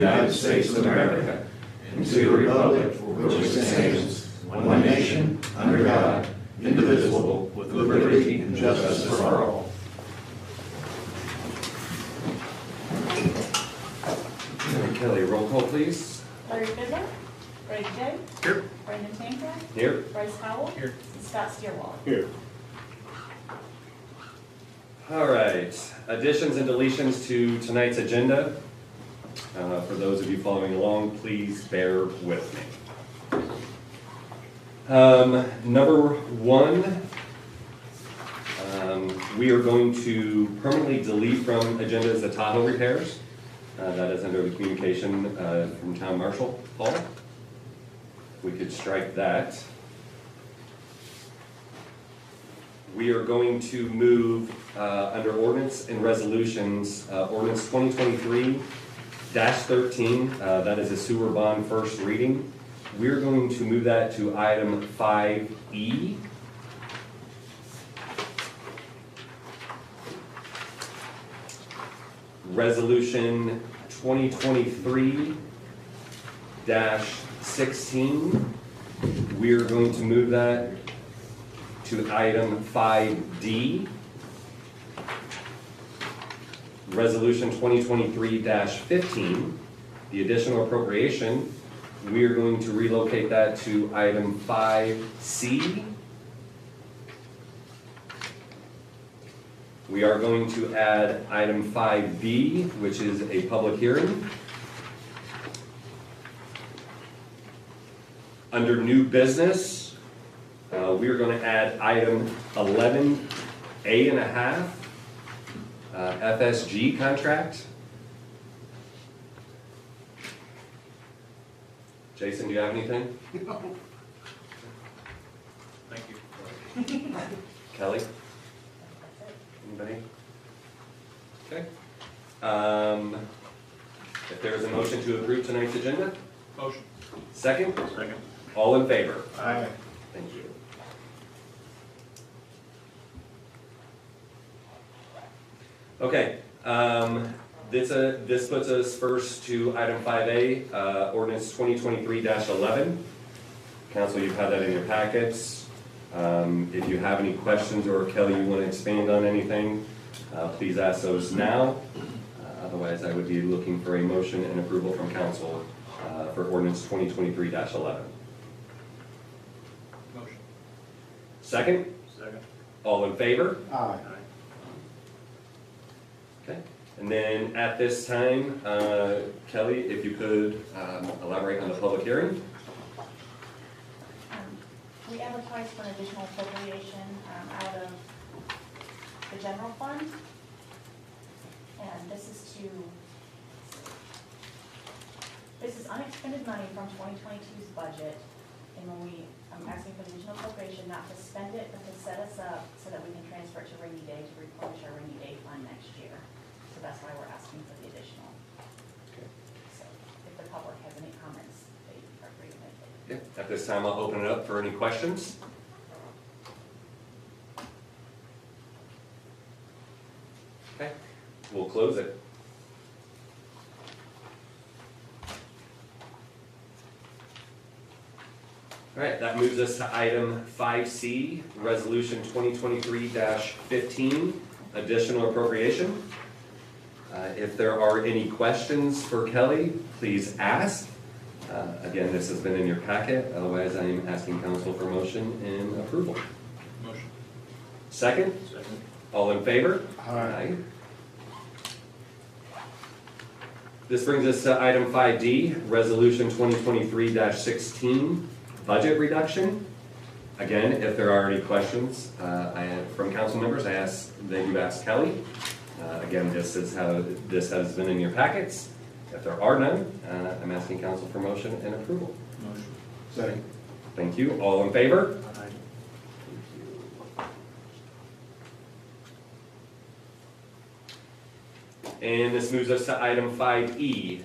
United States of America, and to the republic for which it stands, one nation, under God, indivisible, with liberty and justice for all. Kelly, roll call, please. Larry Fidler, Greg J. Here. Brendan Tanker, Here. Bryce Howell. Here. And Scott Stierwald. Here. All right, additions and deletions to tonight's agenda. For those of you following along, please bear with me. Number one, we are going to permanently delete from agendas the Tahoe repairs. That is under the communication from Town Marshal Paul. We could strike that. We are going to move under ordinance and resolutions, ordinance 2023-13, that is a sewer bond first reading. We're going to move that to item 5E. Resolution 2023-16, we're going to move that to item 5D. Resolution 2023-15, the additional appropriation, we are going to relocate that to item 5C. We are going to add item 5B, which is a public hearing. Under new business, we are going to add item 11A.5, FSG contract. Jason, do you have anything? No. Thank you. Kelly? Anybody? Okay. If there is a motion to approve tonight's agenda? Motion. Second? Second. All in favor? Aye. Thank you. Okay, this puts us first to item 5A, ordinance 2023-11. Council, you've had that in your packets. If you have any questions, or Kelly, you want to expand on anything, please ask those now. Otherwise, I would be looking for a motion and approval from council for ordinance 2023-11. Motion. Second? Second. All in favor? Aye. Okay. And then at this time, Kelly, if you could elaborate on the public hearing. We advertised for an additional appropriation out of the general fund. And this is unexpended money from 2022's budget. And when I'm asking for the additional appropriation, not to spend it, but to set us up so that we can transfer it to rainy day to replenish our rainy day fund next year. So that's why we're asking for the additional. Okay. So if the public has any comments, they are free to make it. Yeah. At this time, I'll open it up for any questions. Okay, we'll close it. All right, that moves us to item 5C, Resolution 2023-15, additional appropriation. If there are any questions for Kelly, please ask. Again, this has been in your packet, otherwise I am asking council for motion and approval. Motion. Second? Second. All in favor? Aye. This brings us to item 5D, Resolution 2023-16, budget reduction. Again, if there are any questions from council members, I ask that you ask Kelly. Again, this is how this has been in your packets. If there are none, I'm asking council for motion and approval. Motion. Second. Thank you. All in favor? Aye. And this moves us to item 5E,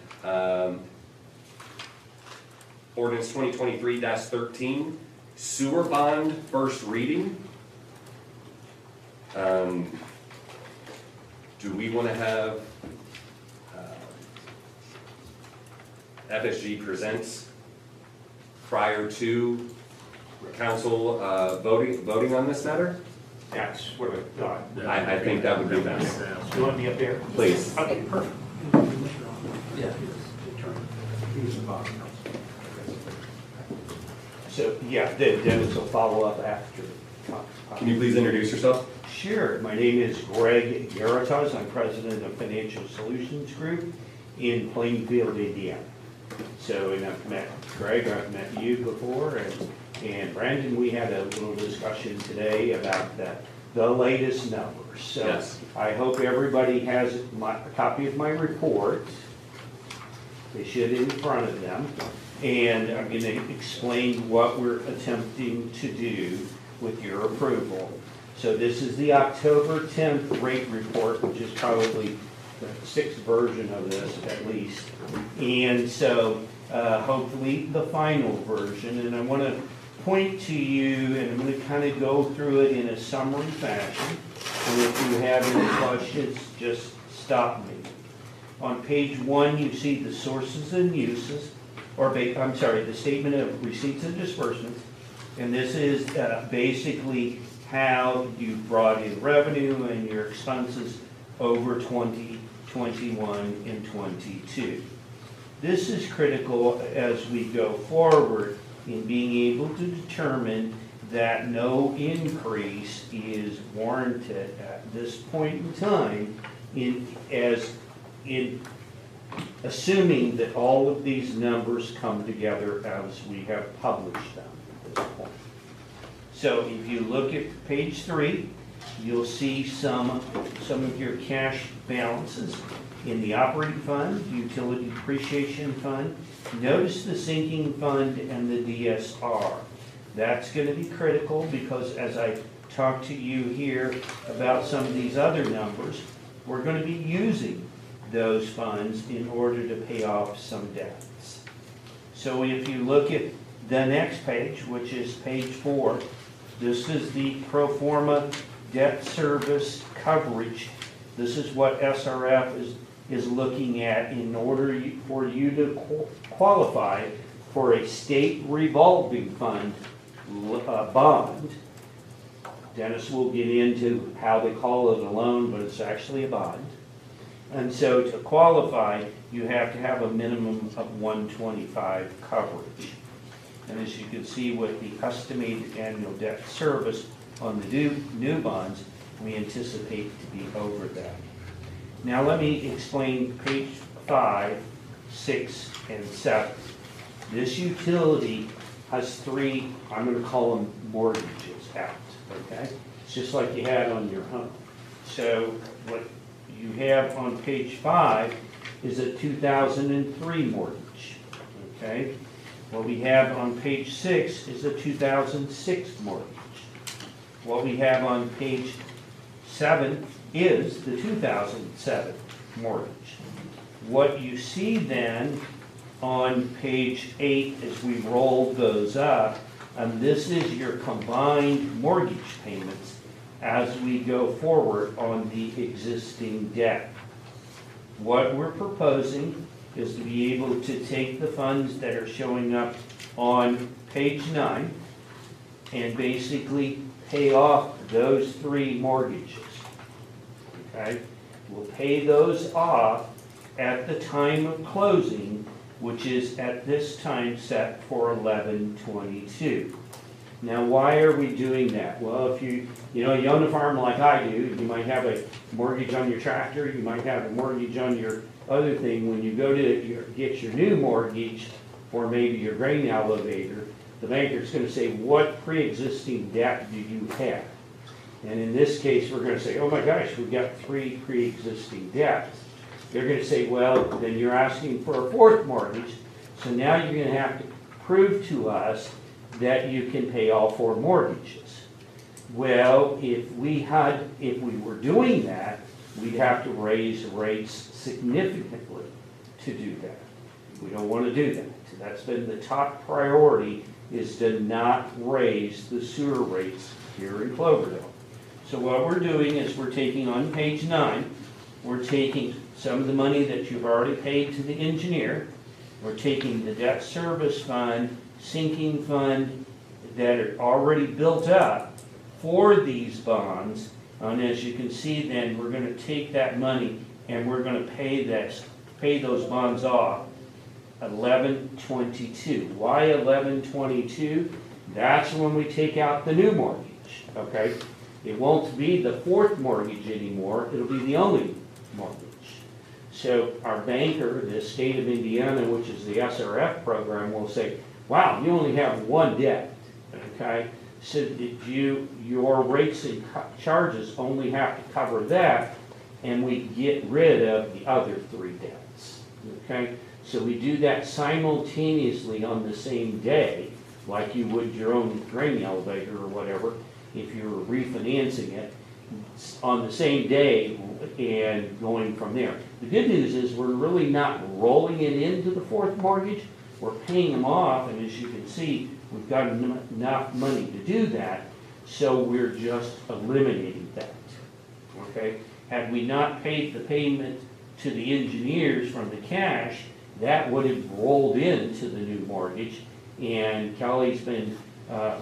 ordinance 2023-13, sewer bond first reading. Do we want to have FSG presents prior to council voting on this matter? That's what I thought. I think that would be best. You want me up there? Please. Okay, perfect. So, yeah, Dennis will follow up after. Can you please introduce yourself? Sure. My name is Greg Garatas. I'm president of Financial Solutions Group in Plainfield, Indiana. So, and I've met Greg, I've met you before, and Brandon, we had a little discussion today about the latest numbers. So Yes. I hope everybody has a copy of my report. They should in front of them. And I'm going to explain what we're attempting to do with your approval. So this is the October 10th rate report, which is probably the 6th version of this at least. And so hopefully the final version. And I want to point to you, and I'm going to kind of go through it in a summary fashion. And if you have any questions, just stop me. On page 1, you see the sources and uses, the statement of receipts and disbursements. And this is basically how you brought in revenue and your expenses over 2021 and 22. This is critical as we go forward in being able to determine that no increase is warranted at this point in time in assuming that all of these numbers come together as we have published them at this point. So if you look at page 3, you'll see some of your cash balances in the operating fund, utility depreciation fund. Notice the sinking fund and the DSR. That's going to be critical because as I talk to you here about some of these other numbers, we're going to be using those funds in order to pay off some debts. So if you look at the next page, which is page 4, this is the pro forma debt service coverage. This is what SRF is looking at in order for you to qualify for a state revolving fund bond. Dennis will get into how they call it a loan, but it's actually a bond. And so to qualify, you have to have a minimum of 125 coverage. And as you can see with the estimated annual debt service on the new bonds, we anticipate to be over that. Now let me explain page 5, 6, and 7. This utility has 3, I'm going to call them mortgages out, okay? It's just like you had on your home. So what you have on page 5 is a 2003 mortgage, okay? What we have on page 6 is a 2006 mortgage. What we have on page 7 is the 2007 mortgage. What you see then on page 8 as we roll those up, and this is your combined mortgage payments as we go forward on the existing debt. What we're proposing is to be able to take the funds that are showing up on page 9 and basically pay off those 3 mortgages. Okay? We'll pay those off at the time of closing, which is at this time set for 11/22. Now, why are we doing that? Well, if you own a farm like I do, you might have a mortgage on your tractor, you might have a mortgage on your other thing. When you go to get your new mortgage for maybe your grain elevator, the banker's going to say, what pre-existing debt do you have? And in this case, we're going to say, oh my gosh, we've got 3 pre-existing debts. They're going to say, well, then you're asking for a 4th mortgage, so now you're going to have to prove to us that you can pay all 4 mortgages. Well, if we were doing that, we'd have to raise rates significantly to do that. We don't want to do that. So that's been the top priority, is to not raise the sewer rates here in Cloverdale. So what we're doing is we're taking on page 9, we're taking some of the money that you've already paid to the engineer, We're taking the debt service fund, sinking fund that are already built up for these bonds. And as you can see then, we're gonna take that money and we're gonna pay those bonds off 11/22. Why 11/22? That's when we take out the new mortgage, okay? It won't be the fourth mortgage anymore, it'll be the only mortgage. So our banker, the state of Indiana, which is the SRF program, will say, wow, you only have one debt, okay? So that your rates and charges only have to cover that, and we get rid of the other three debts, okay? So we do that simultaneously on the same day, like you would your own grain elevator or whatever, if you were refinancing it on the same day and going from there. The good news is we're really not rolling it into the fourth mortgage, we're paying them off, and as you can see, we've got enough money to do that, so we're just eliminating that, okay? Had we not paid the payment to the engineers from the cash, that would have rolled into the new mortgage, and Kelly's been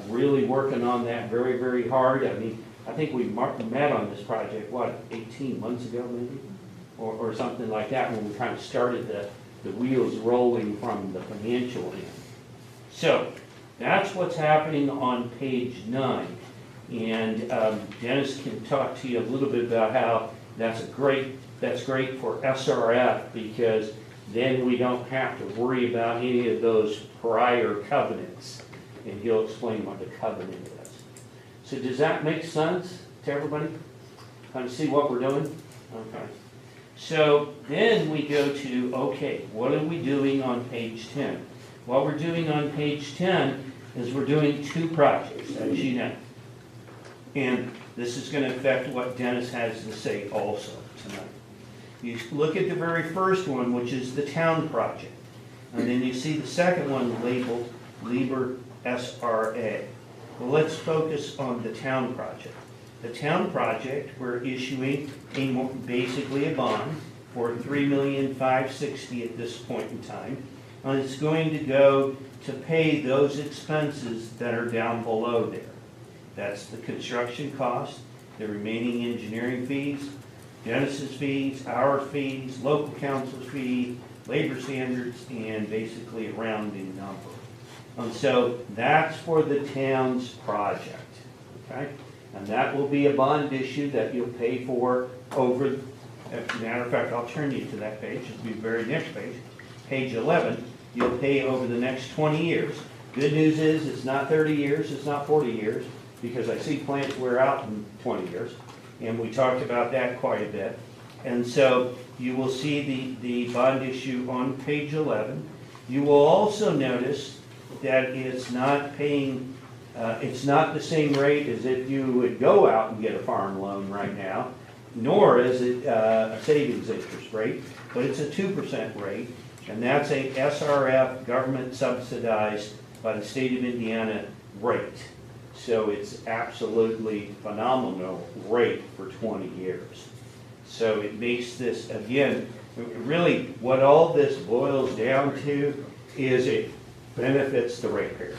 really working on that very, very hard. I mean, I think we met on this project, 18 months ago maybe? Or something like that, when we kind of started the wheels rolling from the financial end. So, that's what's happening on page 9. And Dennis can talk to you a little bit about how that's great for SRF, because then we don't have to worry about any of those prior covenants. And he'll explain what the covenant is. So does that make sense to everybody? Kind of see what we're doing? Okay. So then we go to, okay, what are we doing on page 10? What we're doing on page 10 is we're doing two projects, as you know. And this is going to affect what Dennis has to say also tonight. You look at the very first one, which is the town project. And then you see the second one labeled Lieber SRA. Well, let's focus on the town project. The town project, we're issuing basically a bond for $3,560,000 at this point in time. And it's going to go to pay those expenses that are down below there. That's the construction cost, the remaining engineering fees, Genesis fees, our fees, local council's fee, labor standards, and basically a rounding number. And so that's for the town's project, okay? And that will be a bond issue that you'll pay for over, as a matter of fact, I'll turn you to that page, it'll be the very next page, page 11, you'll pay over the next 20 years. Good news is it's not 30 years, it's not 40 years, because I see plants wear out in 20 years, and we talked about that quite a bit. And so you will see the bond issue on page 11. You will also notice that it's not paying, it's not the same rate as if you would go out and get a farm loan right now, nor is it a savings interest rate, but it's a 2% rate, and that's a SRF government subsidized by the state of Indiana rate. So it's absolutely phenomenal rate for 20 years. So it makes this, again, really what all this boils down to is it benefits the ratepayer.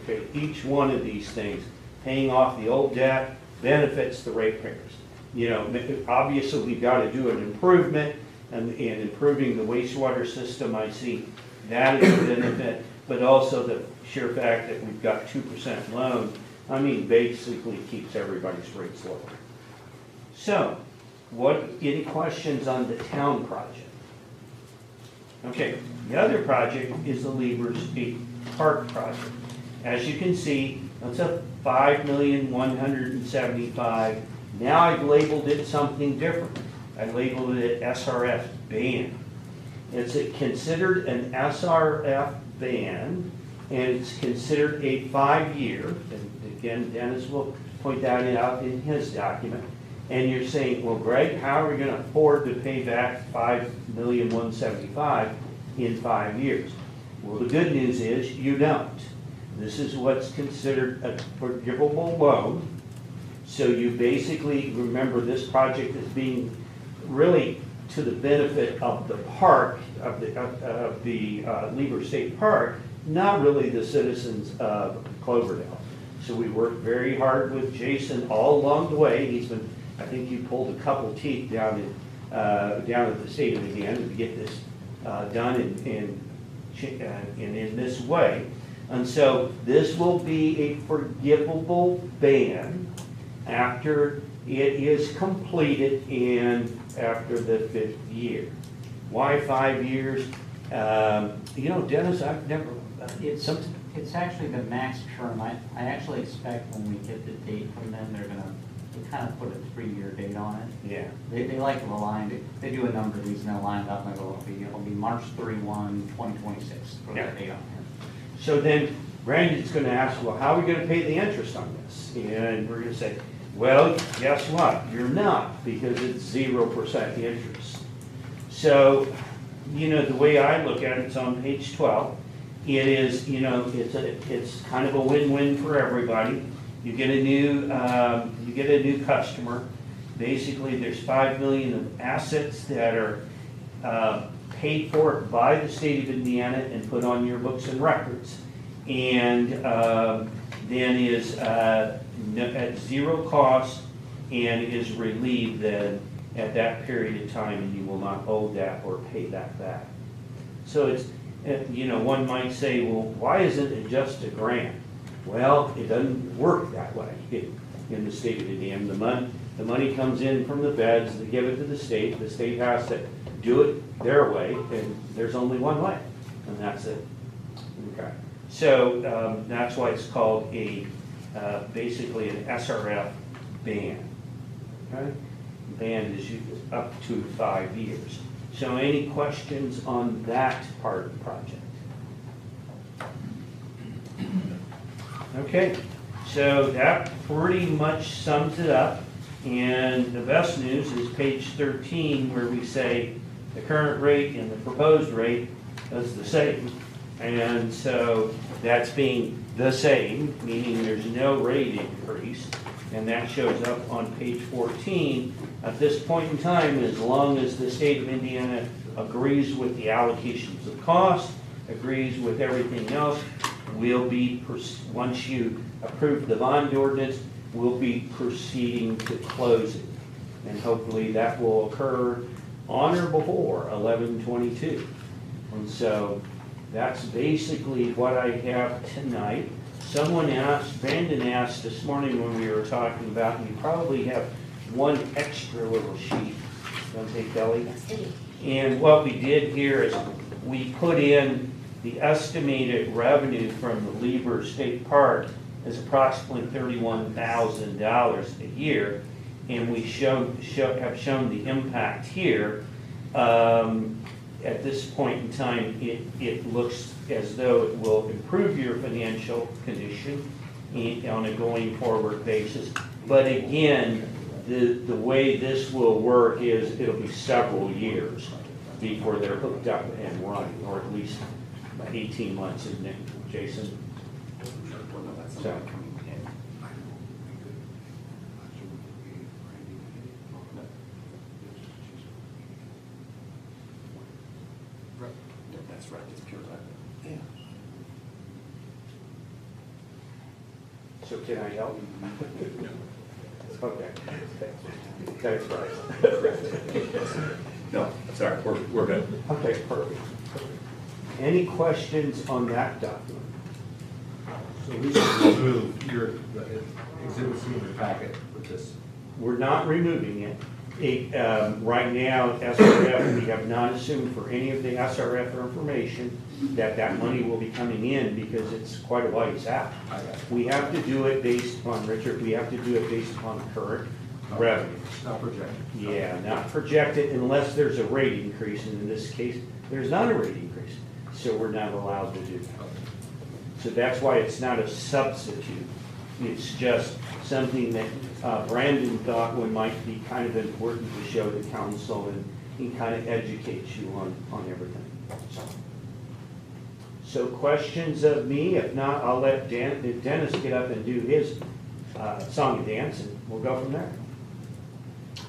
Okay, each one of these things, paying off the old debt, benefits the ratepayers. You know, obviously we've got to do an improvement, and improving the wastewater system, I see that is a benefit, but also the sheer fact that we've got 2% loan, I mean, basically keeps everybody's rates lower. So, any questions on the town project? Okay, the other project is the Lieber's Park project. As you can see, that's a $5,175,000. Now I've labeled it something different. I labeled it SRF ban. It's considered an SRF ban, and it's considered a 5-year, and again, Dennis will point that out in his document. And you're saying, well, Greg, how are we going to afford to pay back $5,175,000 in 5 years? Well, the good news is you don't. This is what's considered a forgivable loan. So you basically, remember this project is being really to the benefit of the park, of the Lieber State Park, not really the citizens of Cloverdale. So we worked very hard with Jason all along the way. He's been, I think you pulled a couple teeth down at the state of Indiana to get this done in this way. And so this will be a forgivable ban after it is completed and after the 5th year. Why 5 years? Dennis, I've never, It's actually the max term. I actually expect when we get the date from them, they're gonna kind of put a 3-year date on it. yeah. They like to align, they do a number of these and they'll line it up and it'll be March 31, 2026, put Yeah. that date on here. So then Brandon's gonna ask, well, how are we gonna pay the interest on this? And we're gonna say, well, guess what? You're not, because it's 0% interest. So, the way I look at it, it's on page 12. It is, it's kind of a win-win for everybody. You get a new customer. Basically, there's $5 million of assets that are paid for by the state of Indiana and put on your books and records. And then is at zero cost and is relieved then at that period of time, and you will not owe that or pay that back. So it's, one might say, well, why isn't it just a grant? Well, it doesn't work that way in the state of Indiana. The money comes in from the feds, they give it to the state has to do it their way, and there's only one way, and that's it. Okay. So that's why it's called basically an SRF ban. Okay? Ban is up to 5 years. So any questions on that part of the project? Okay, so that pretty much sums it up. And the best news is page 13, where we say the current rate and the proposed rate is the same. And so that's being the same, meaning there's no rate increase. And that shows up on page 14. At this point in time, as long as the state of Indiana agrees with the allocations of cost, agrees with everything else, we'll be, once you approve the bond ordinance, we'll be proceeding to close it. And hopefully that will occur on or before 11/22. And so that's basically what I have tonight. Someone asked, Brandon asked this morning when we were talking about, and you probably have one extra little sheet, don't they, Kelly? And what we did here is we put in the estimated revenue from the Lieber State Park is approximately $31,000 a year, and we have shown the impact here. At this point in time, it looks as though it will improve your financial condition on a going forward basis. But again, the way this will work is it'll be several years before they're hooked up and running, or at least 18 months, isn't it, Jason? So. That's right, it's pure revenue. Yeah. So can I help? Okay. Thanks, Bryce. No, sorry, we're good. Okay, perfect. Any questions on that document? So we should remove your exhibits in your packet with this. We're not removing it. Right now, SRF, we have not assumed for any of the SRF information that money will be coming in because it's quite a ways out. We have to do it based upon, Richard, we have to do it based upon current revenue. Not projected. Yeah, not projected unless there's a rate increase, and in this case, there's not a rate increase, so we're not allowed to do that. So that's why it's not a substitute. It's just something that Brandon thought might be kind of important to show the council and kind of educate you on everything. So questions of me? If not, I'll let Dennis get up and do his song and dance, and we'll go from there.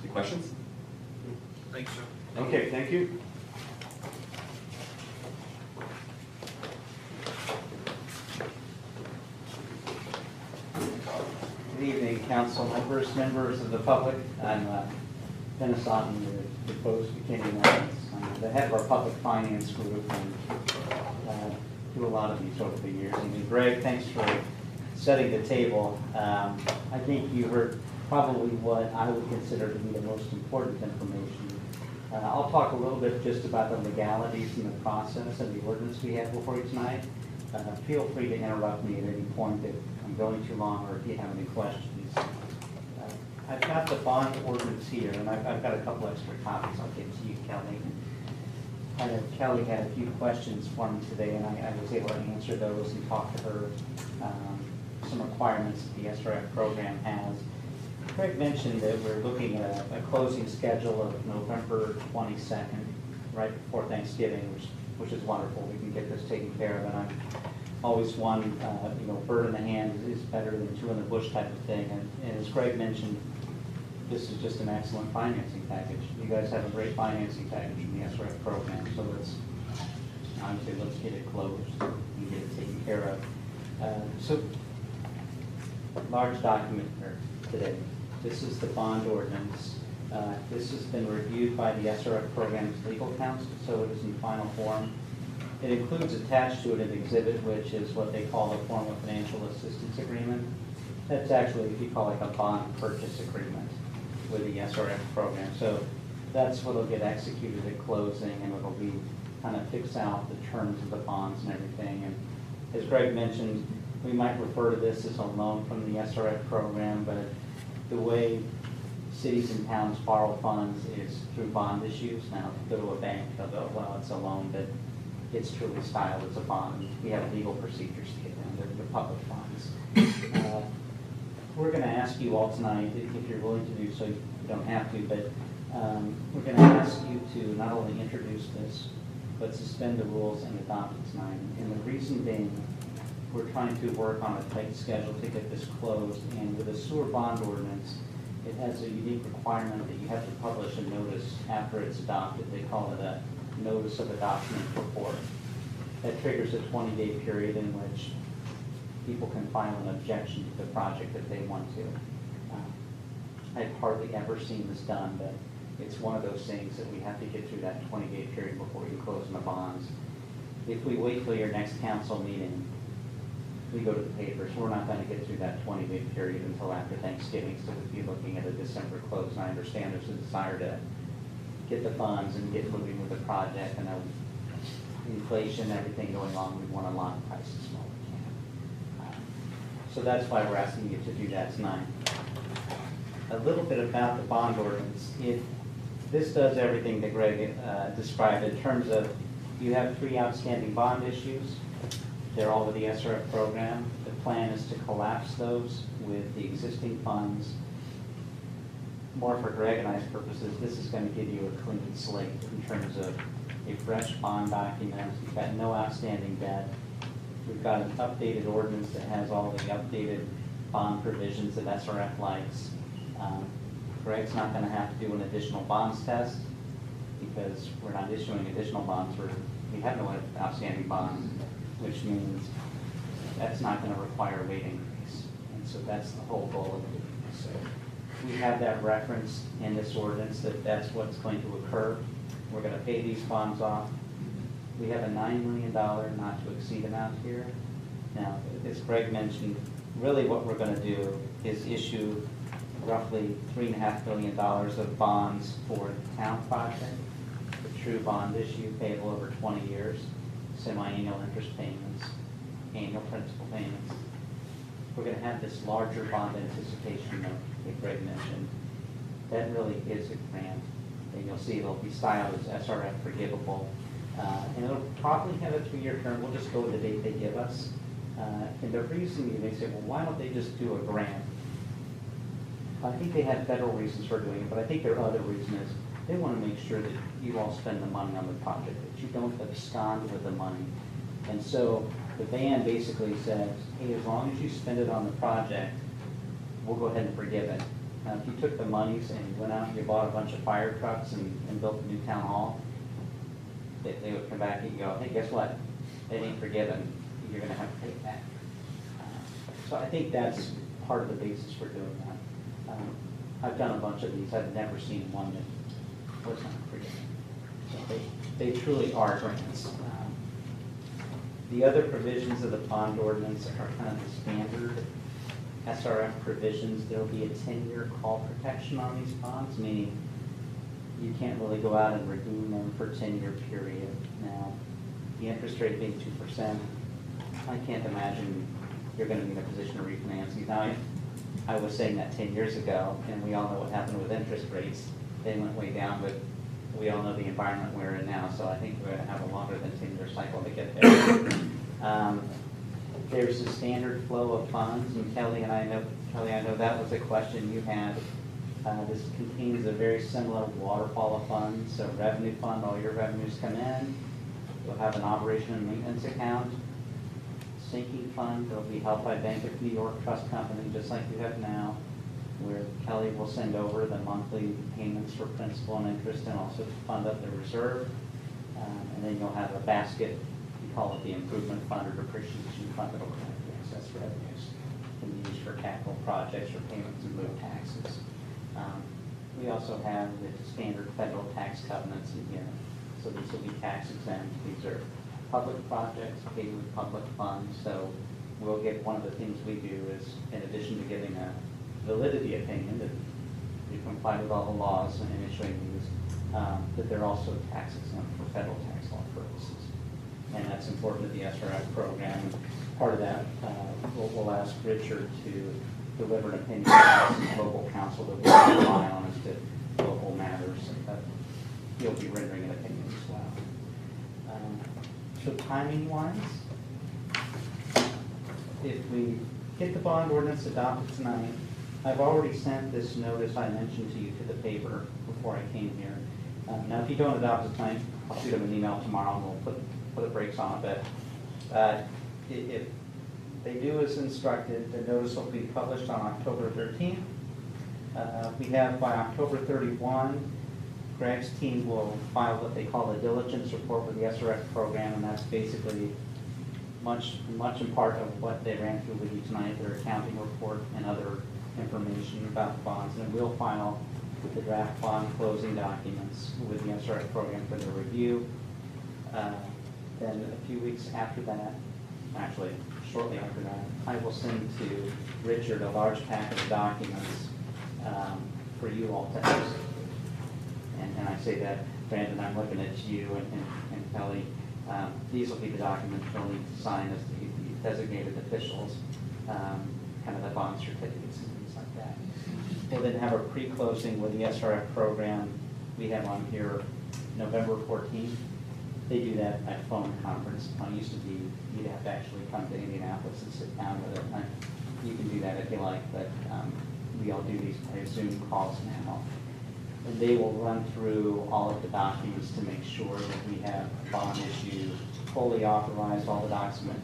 Any questions? Thanks, sir. Okay, thank you. Good evening, council members of the public. I'm Dennis Otten, the proposed beginning I'm the head of our public finance group and do a lot of these over the years. And Greg, thanks for setting the table. I think you heard probably what I would consider to be the most important information. I'll talk a little bit just about the legalities and the process and the ordinance we have before you tonight. Feel free to interrupt me at any point if I'm going too long or if you have any questions. I've got the bond ordinance here, and I've got a couple extra copies I'll give to you, Kelly. I know Kelly had a few questions for me today, and I was able to answer those and talk to her some requirements that the SRF program has. Craig mentioned that we're looking at a closing schedule of November 22nd, right before Thanksgiving, which is wonderful. We can get this taken care of, and I'm always one, bird in the hand is better than two in the bush type of thing. And as Craig mentioned, this is just an excellent financing package. You guys have a great financing package in the SRF program, so let's get it closed and get it taken care of. So, large document here today. This is the bond ordinance. This has been reviewed by the SRF program's legal counsel, so it is in final form. It includes attached to it an exhibit, which is what they call the formal financial assistance agreement. That's actually, if you call it a bond purchase agreement with the SRF program. So that's what will get executed at closing, and it'll be kind of fix out the terms of the bonds and everything. And as Greg mentioned, we might refer to this as a loan from the SRF program, but the way cities and towns borrow funds is through bond issues. Now, if you go to a bank, they'll go, well, it's a loan, but it's truly styled as a bond. We have legal procedures to get them. They're public funds. We're going to ask you all tonight, if you're willing to do so, you don't have to, but we're going to ask you to not only introduce this, but suspend the rules and adopt it tonight. And the reason being, we're trying to work on a tight schedule to get this closed, and with a sewer bond ordinance, it has a unique requirement that you have to publish a notice after it's adopted. They call it a notice of adoption and report. That triggers a 20-day period in which people can file an objection to the project if they want to. I've hardly ever seen this done, but it's one of those things that we have to get through that 20-day period before you close on the bonds. If we wait till your next council meeting, we go to the papers, we're not going to get through that 20-day period until after Thanksgiving, so we'd be looking at a December close. And I understand there's a desire to get the funds and get moving with the project, and inflation, everything going on, we want to lock prices while we can. So that's why we're asking you to do that tonight. A little bit about the bond ordinance. This does everything that Greg described in terms of you have 3 outstanding bond issues. They're all with the SRF program. The plan is to collapse those with the existing funds. More for Greg and I's purposes, this is going to give you a clean slate in terms of a fresh bond document. You've got no outstanding debt. We've got an updated ordinance that has all the updated bond provisions that SRF likes. Greg's not going to have to do an additional bonds test because we're not issuing additional bonds. We have no outstanding bonds, which means that's not going to require a rate increase. And so that's the whole goal of it. So we have that reference in this ordinance that that's what's going to occur. We're going to pay these bonds off. We have a $9 million not to exceed amount here. Now, as Greg mentioned, really what we're going to do is issue roughly $3.5 million of bonds for the town project, a true bond issue payable over 20 years, semi-annual interest payments, annual principal payments. We're going to have this larger bond anticipation note that Greg mentioned. That really is a grant, and you'll see it'll be styled as SRF forgivable, and it'll probably have a 3-year term. We'll just go with the date they give us. And the reason you may say, well, why don't they just do a grant? I think they have federal reasons for doing it, but I think their other reason is they want to make sure that you all spend the money on the project, that you don't abscond with the money. And so the ban basically says, hey, as long as you spend it on the project, we'll go ahead and forgive it. Now, if you took the monies and you went out and you bought a bunch of fire trucks and built a new town hall, they would come back and you go, hey, guess what? It ain't forgiven, you're gonna have to pay it back. So I think that's part of the basis for doing that. I've done a bunch of these, I've never seen one that was not forgiven. So they truly are grants. The other provisions of the bond ordinance are kind of the standard SRF provisions. There'll be a 10-year call protection on these bonds, meaning you can't really go out and redeem them for a 10-year period. Now, the interest rate being 2%, I can't imagine you're going to be in a position to refinance these. Now, I was saying that 10 years ago, and we all know what happened with interest rates. They went way down, but we all know the environment we're in now, so I think we're going to have a longer than 10-year cycle to get there. There's a standard flow of funds, and Kelly, I know that was a question you had. This contains a very similar waterfall of funds. So revenue fund, all your revenues come in. You'll have an operation and maintenance account. Sinking fund, that'll be held by Bank of New York Trust Company, just like you have now, where Kelly will send over the monthly payments for principal and interest and also to fund up the reserve. And then you'll have a basket, we call it the improvement fund or depreciation fund, that'll collect the excess revenues. Can be used for capital projects or payments and move taxes. We also have the standard federal tax covenants in here. So these will be tax exempt. These are public projects paid with public funds. So we'll get, one of the things we do is, in addition to giving a validity opinion that you comply with all the laws and issuing these, that they're also tax exempt for federal tax law purposes. And that's important to the SRF program. Part of that, we'll ask Richard to deliver an opinion to local council that we'll rely on as to local matters. He'll be rendering an opinion as well. So timing-wise, if we get the bond ordinance adopted tonight, I've already sent this notice I mentioned to you to the paper before I came here. Now, if you don't adopt it tonight, I'll shoot them an email tomorrow and we'll put the brakes on it. But if they do as instructed, the notice will be published on October 13th. We have by October 31, Greg's team will file what they call the diligence report with the SRF program, and that's basically much in part of what they ran through with you tonight, their accounting report and other information about the bonds. And we'll file the draft bond closing documents with the SRF program for their review. Then a few weeks after that, actually shortly after that, I will send to Richard a large packet of documents for you all to execute. And I say that, Brandon, I'm looking at you and Kelly. These will be the documents you'll need to sign as the designated officials, kind of the bond certificates and things like that. We'll then have a pre-closing with the SRF program. We have on here November 14th. They do that at phone conference. It used to be you'd have to actually come to Indianapolis and sit down with it. You can do that if you like, but we all do these by Zoom calls now. And they will run through all of the documents to make sure that we have bond issue fully authorized, all the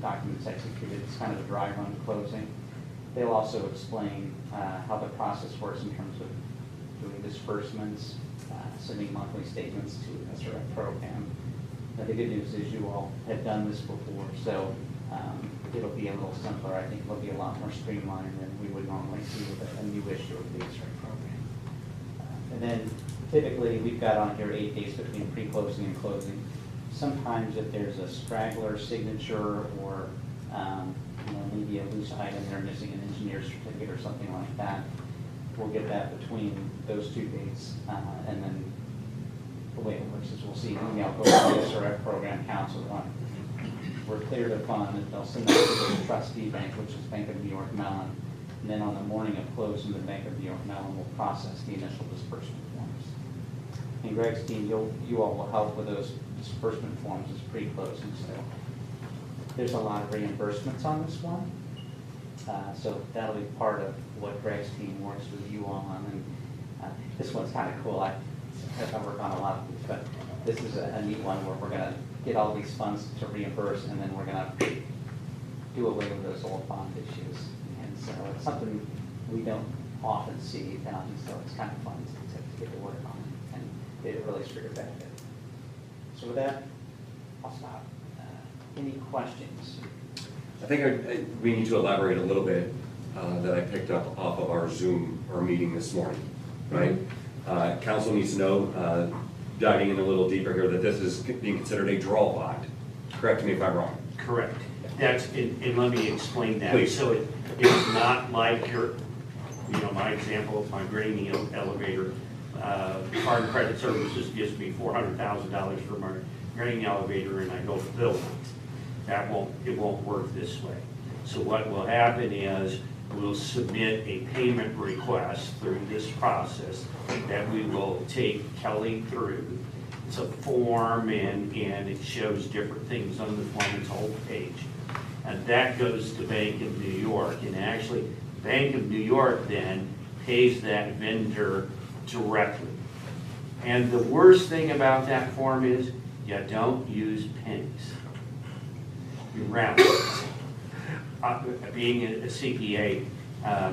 documents executed. It's kind of a dry run closing. They'll also explain how the process works in terms of doing disbursements, sending monthly statements to the SRF program. Now, the good news is you all have done this before, so it'll be a little simpler. I think it'll be a lot more streamlined than we would normally see with a new issue of the SRF program. And then typically we've got on here 8 days between pre-closing and closing. Sometimes if there's a straggler signature or maybe a loose item, they're missing an engineer's certificate or something like that, we'll get that between those 2 days. And then the way it works is we'll see an email go to the SRF program council on. We're clear to fund, and they'll send that to the trustee bank, which is Bank of New York Mellon. And then on the morning of closing, the Bank of New York Mellon will process the initial disbursement forms. And Greg's team, you all will help with those disbursement forms as pre-closing. So there's a lot of reimbursements on this one. So that'll be part of what Greg's team works with you on. And this one's kind of cool. I work on a lot of these, but this is a neat one where we're going to get all these funds to reimburse, and then we're going to do away with those old bond issues. And so it's something we don't often see penalties, so it's kind of fun to get to work on it, and it really is for your benefit. So with that, I'll stop. Any questions? I think we need to elaborate a little bit that I picked up off of our Zoom or meeting this morning, right? Council needs to know, diving in a little deeper here, that this is being considered a draw bond. Correct me if I'm wrong. Correct. That's, and let me explain that. Please. So it's not like your, my example, my grading elevator, Card and Credit Services gives me $400,000 for my grading elevator and I go build it. It won't work this way. So what will happen is we'll submit a payment request through this process that we will take Kelly through. It's a form and it shows different things on the form, it's a whole page. And that goes to Bank of New York, and actually Bank of New York then pays that vendor directly. And the worst thing about that form is you don't use pennies. You round it. Being a CPA,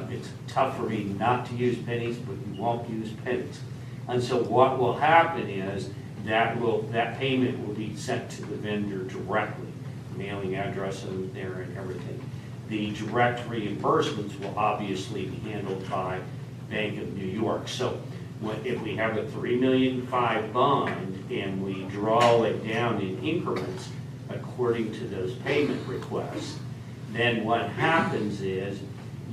it's tough for me not to use pennies, but you won't use pennies. And so what will happen is that payment will be sent to the vendor directly, mailing address in there and everything. The direct reimbursements will obviously be handled by Bank of New York. So if we have a $3.5 million bond and we draw it down in increments according to those payment requests, then what happens is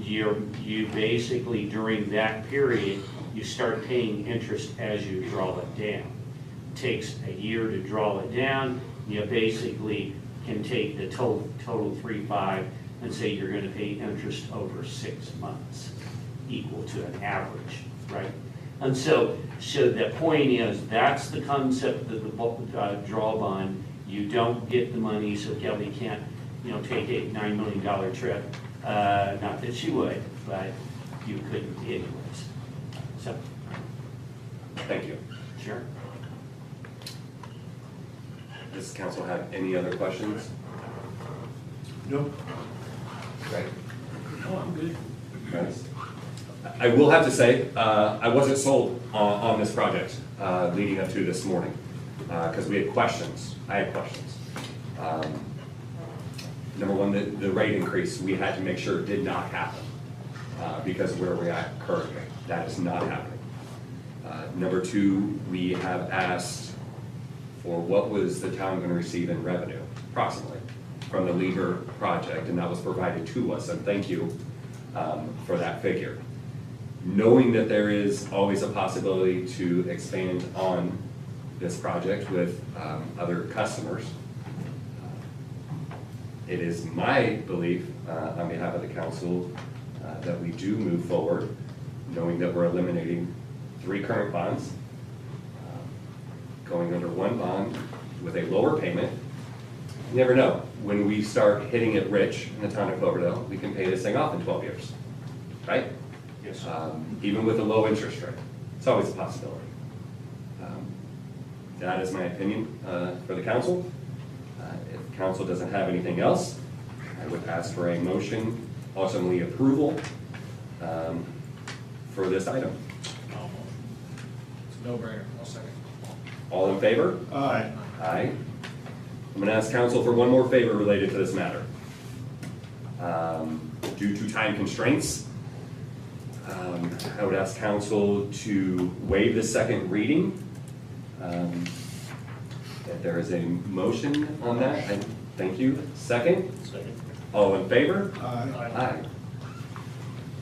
you basically, during that period, you start paying interest as you draw it down. It takes a year to draw it down. You basically can take the total 3.5 and say you're going to pay interest over 6 months, equal to an average, right? And so the point is, that's the concept of the draw bond. You don't get the money, so Kelly can't, take a $9 million trip. Not that she would, but you couldn't anyways. So, Thank you. sure. Does council have any other questions? Nope. Right. Oh, I'm good. I will have to say, I wasn't sold on this project leading up to this morning, because we had questions. I had questions. Number one, the rate increase, we had to make sure it did not happen, because of where we're at currently. That is not happening. Number two, we have asked for what was the town going to receive in revenue, approximately, from the Lieber project, and that was provided to us, and thank you for that figure. Knowing that there is always a possibility to expand on this project with other customers, it is my belief, on behalf of the council, that we do move forward, knowing that we're eliminating 3 current bonds, going under 1 bond with a lower payment. You never know. When we start hitting it rich in the town of Cloverdale, we can pay this thing off in 12 years, right? Yes. Even with a low interest rate. It's always a possibility. That is my opinion for the council. If council doesn't have anything else, I would ask for a motion, ultimately approval for this item. It's a no-brainer, I'll second. All in favor? Aye. Aye. I'm going to ask council for one more favor related to this matter. Due to time constraints, I would ask council to waive the second reading. If there is a motion on that, thank you. Second? Second. All in favor? Aye. Aye.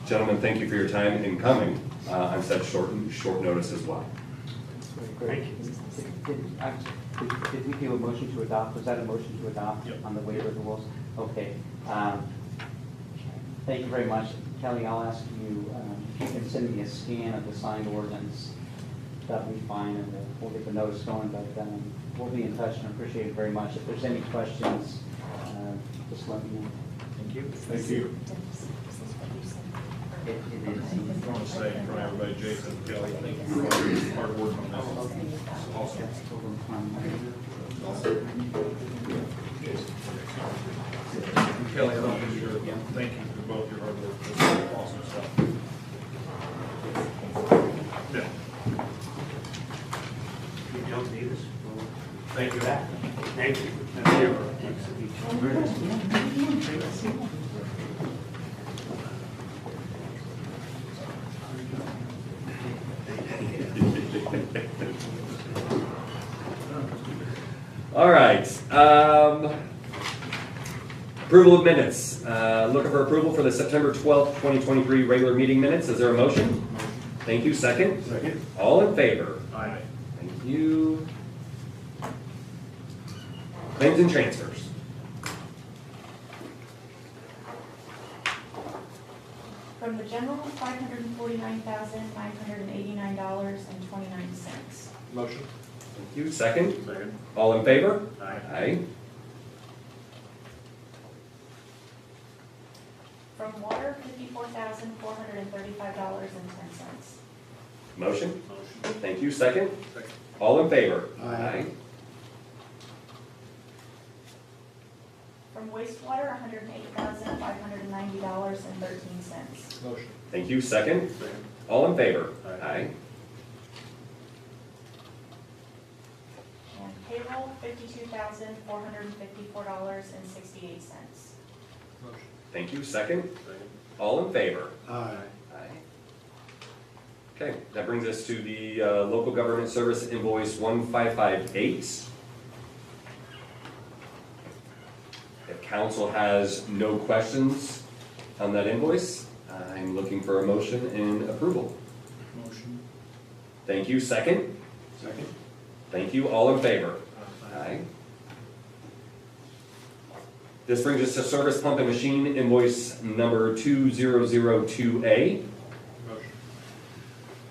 Gentlemen, thank you for your time in coming on such short notice as well. Thank you. Did we do a motion to adopt? Was that a motion to adopt Yep. on the waiver of the rules? Okay. Thank you very much. Kelly, I'll ask you, if you can send me a scan of the signed ordinance, that'll be fine, and we'll get the notice going, but we'll be in touch and appreciate it very much. If there's any questions, just let me know. Thank you. Thank you. It is. I want to say in front of everybody, Jason, Kelly, thank you for all your hard work on this. Awesome. Kelly, I want to thank you for both your hard work. This is awesome stuff. All right. Approval of minutes. Looking for approval for the September 12th, 2023 regular meeting minutes. Is there a motion? Thank you. Second? Second. All in favor? Aye. Thank you. Claims and transfers. From the general, $549,989.29. Motion. Thank you. Second? Second. All in favor? Aye. Aye. From water, $54,435.10. Motion? Motion. Thank you. Second? Second. All in favor? Aye. From wastewater, $108,590.13. Motion. Thank you. Second? Second. All in favor? Aye. And payroll, $52,454.68. Motion. Thank you. Second? Second. All in favor? Aye. Aye. Okay, that brings us to the local government service invoice 1558. If council has no questions on that invoice, I'm looking for a motion and approval. Motion. Thank you. Second? Second. Thank you. All in favor? Aye. This brings us to service pump and machine invoice number 2002A. Motion.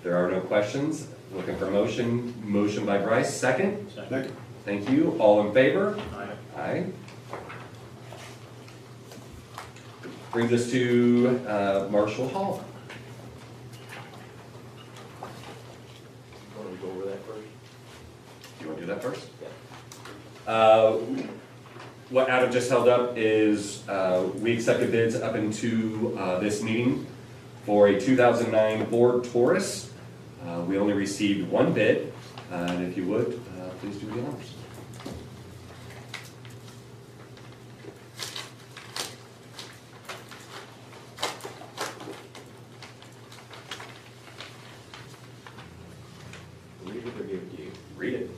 There are no questions. Looking for motion. Motion by Bryce. Second? Second. Thank you. All in favor? Aye. Aye. Brings us to Marshall Hall. Want to go over that first? You want to do that first? Yeah. What Adam just held up is we accepted bids up into this meeting for a 2009 Ford Taurus. We only received one bid, and if you would, please do the honors. Read it or give it to you? Read it.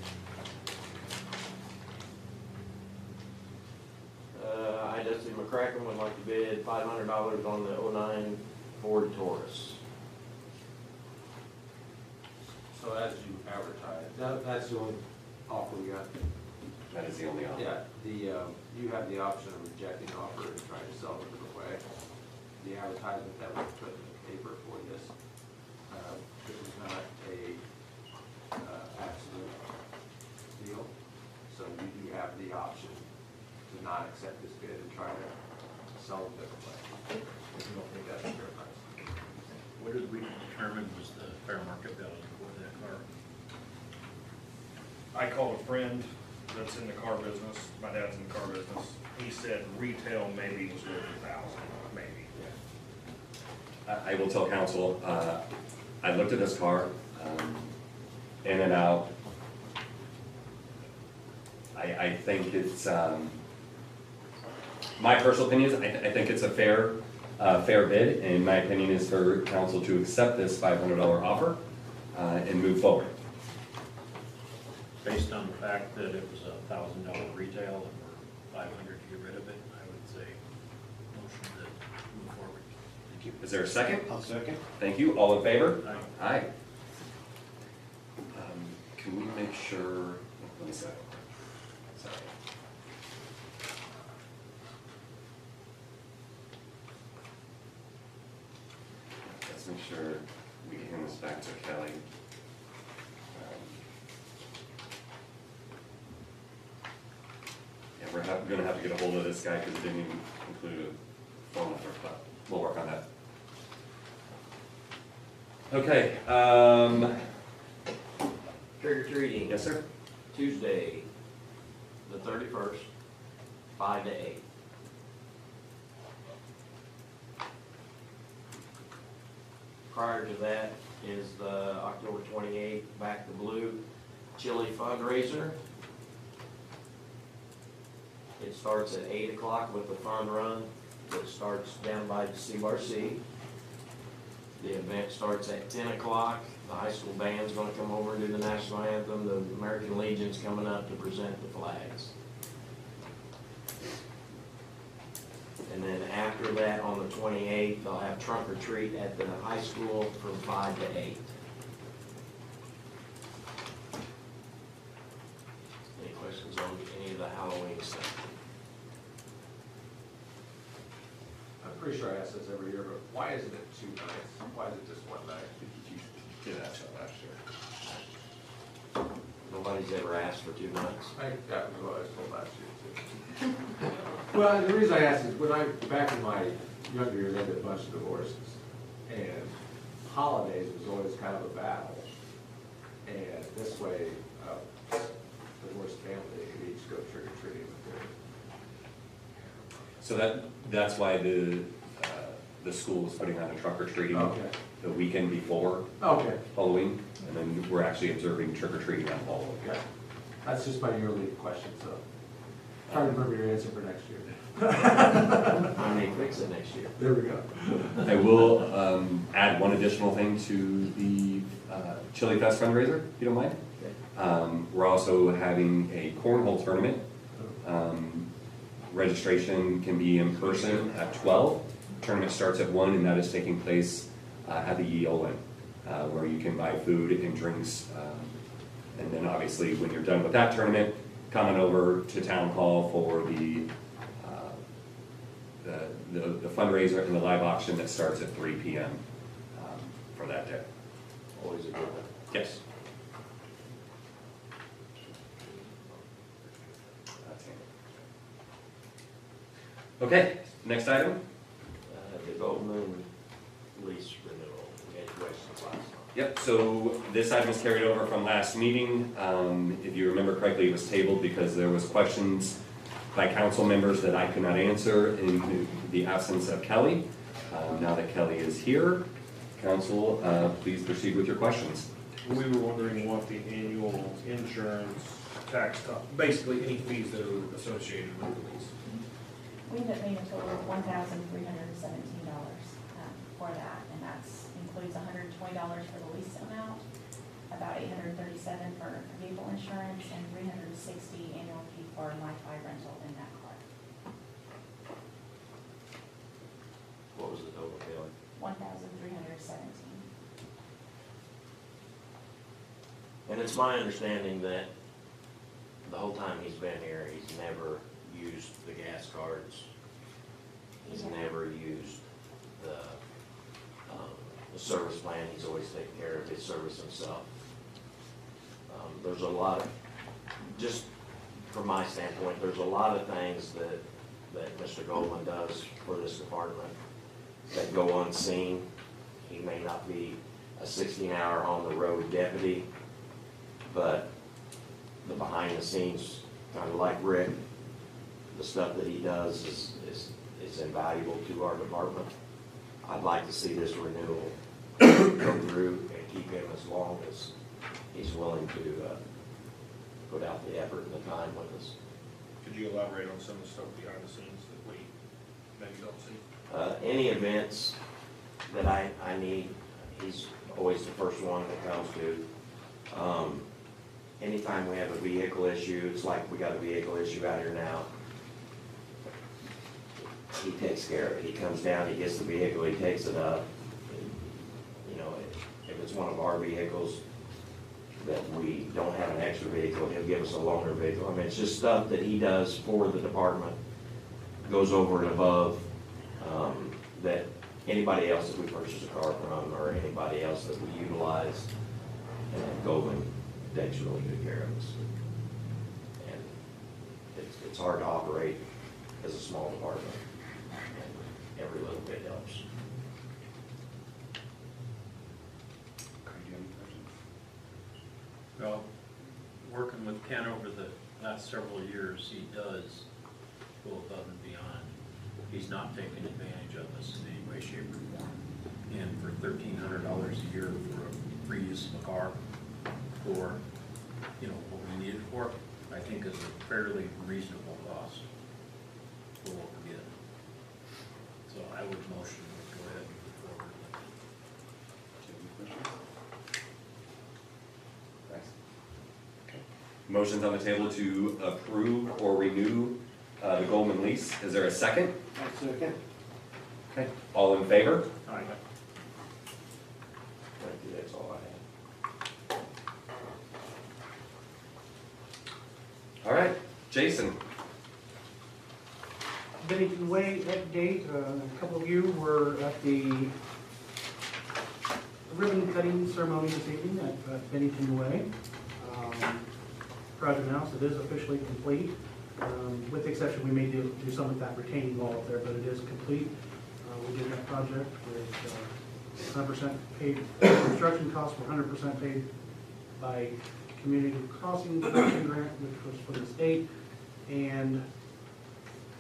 I, Dusty McCracken, would like to bid $500 on the '09 Ford Taurus. So as you advertise, that's the only offer we got. That is the only offer. Yeah, you have the option of rejecting the offer and trying to sell it away. The advertisement that was put in the paper for this, it was not a absolute deal. So you do have the option to not accept this bid and try to sell it different way. If you don't think that's a fair price. What did we determine was the fair market value for that car? I called a friend that's in the car business, my dad's in the car business, he said retail maybe was worth 1,000, maybe. I will tell council, I looked at this car, in and out. I think it's, my personal opinion is, I think it's a fair bid, and my opinion is for council to accept this $500 offer, and move forward. Based on the fact that it was $1,000 retail and we're $500 to get rid of it, I would say motion to move forward. Thank you. Is there a second? I'll second. Thank you. All in favor? Aye. Aye. Can we make sure, let me see. Sorry. Let's make sure we hand this back to Kelly. Yeah, we're gonna have to get a hold of this guy because it didn't even include a phone number, but we'll work on that. Okay, Trick or treating. yes, sir? Tuesday, the 31st, 5 to 8. Prior to that is the October 28th Back to Blue Chili fundraiser. It's starts at 8 o'clock with the fun run that starts down by the CRC. The event starts at 10 o'clock. The high school band's gonna come over and do the national anthem. The American Legion's coming up to present the flags. And then after that, on the 28th, they'll have trunk or treat at the high school from 5 to 8. Any questions on any of the Halloween stuff? I'm pretty sure I ask this every year, but why isn't it 2 nights? Why is it just one night? Did ask that last year. Nobody's ever asked for 2 nights. I got what I was told last year too. Well, the reason I ask is when back in my younger years, I did a bunch of divorces. And holidays was always kind of a battle. And this way, divorced family could each go trick or treating with So that's why the school is putting on a trunk or treating Okay. the weekend before their. Okay. Halloween, and then we're actually observing trick or treating on Halloween. Okay. That's just my yearly question, so. Try to remember your answer for next year. I may fix it next year. There we go. I will add one additional thing to the Chili Fest fundraiser, if you don't mind. We're also having a cornhole tournament. Registration can be in person at 12. Tournament starts at 1, and that is taking place at the Yeolin, where you can buy food and drinks. And then obviously, when you're done with that tournament, coming over to Town Hall for the fundraiser and the live auction that starts at 3 p.m. For that day. Always a good one. Yes. Okay, next item. The Goldman lease renewal. We had questions last time. Yep, so this item is carried over from last meeting. If you remember correctly, it was tabled because there was questions by council members that I could not answer in the absence of Kelly. Now that Kelly is here, council, please proceed with your questions. We were wondering what the annual insurance, tax, basically any fees that are associated with the lease. We ended up paying a total of $1,317 for that, and that includes $120 for the lease amount, about $837 for vehicle insurance, and $360 annual fee for Wi-Fi rental in that car. What was the total, Kelly? $1,317. And it's my understanding that the whole time he's been here, he's never used the gas cards. He's never used the service plan. He's always taken care of his service himself. There's a lot of, just from my standpoint, there's a lot of things that Mr. Goldman does for this department that go unseen. He may not be a 16-hour on-the-road deputy, but the behind-the-scenes, kind of like Rick, the stuff that he does is invaluable to our department. I'd like to see this renewal go through and keep him as long as he's willing to put out the effort and the time with us. Could you elaborate on some of the stuff behind the scenes that we maybe don't see? Any events that I need, he's always the first one that comes to. Anytime we have a vehicle issue, it's like we got a vehicle issue out here now. He takes care of it. He comes down, he gets the vehicle, he takes it up. You know, if it's one of our vehicles that we don't have an extra vehicle, he'll give us a loaner vehicle. I mean, it's just stuff that he does for the department, goes over and above, that anybody else that we purchase a car from or anybody else that we utilize, and Goldman takes really good care of us. And it's hard to operate as a small department. And every little bit helps. Well, working with Ken over the last several years, he does go above and beyond. He's not taking advantage of us in any way, shape, or form. And for $1,300 a year for a free use of a car, for, you know, what we need it for, I think is a fairly reasonable cost. would motion to go ahead and move forward. Motion's on the table to approve or renew the Goldman lease. Is there a second? Second. Okay. All in favor? Aye. Thank you, that's all I have. All right, Jason. Bennington Way update, a couple of you were at the ribbon cutting ceremony this evening at Bennington Way. Proud to announce it is officially complete. With the exception, we may do some of that retaining wall up there, but it is complete. We did that project with 100% paid, construction costs were 100% paid by Community Crossing Production Grant, which was from the state, and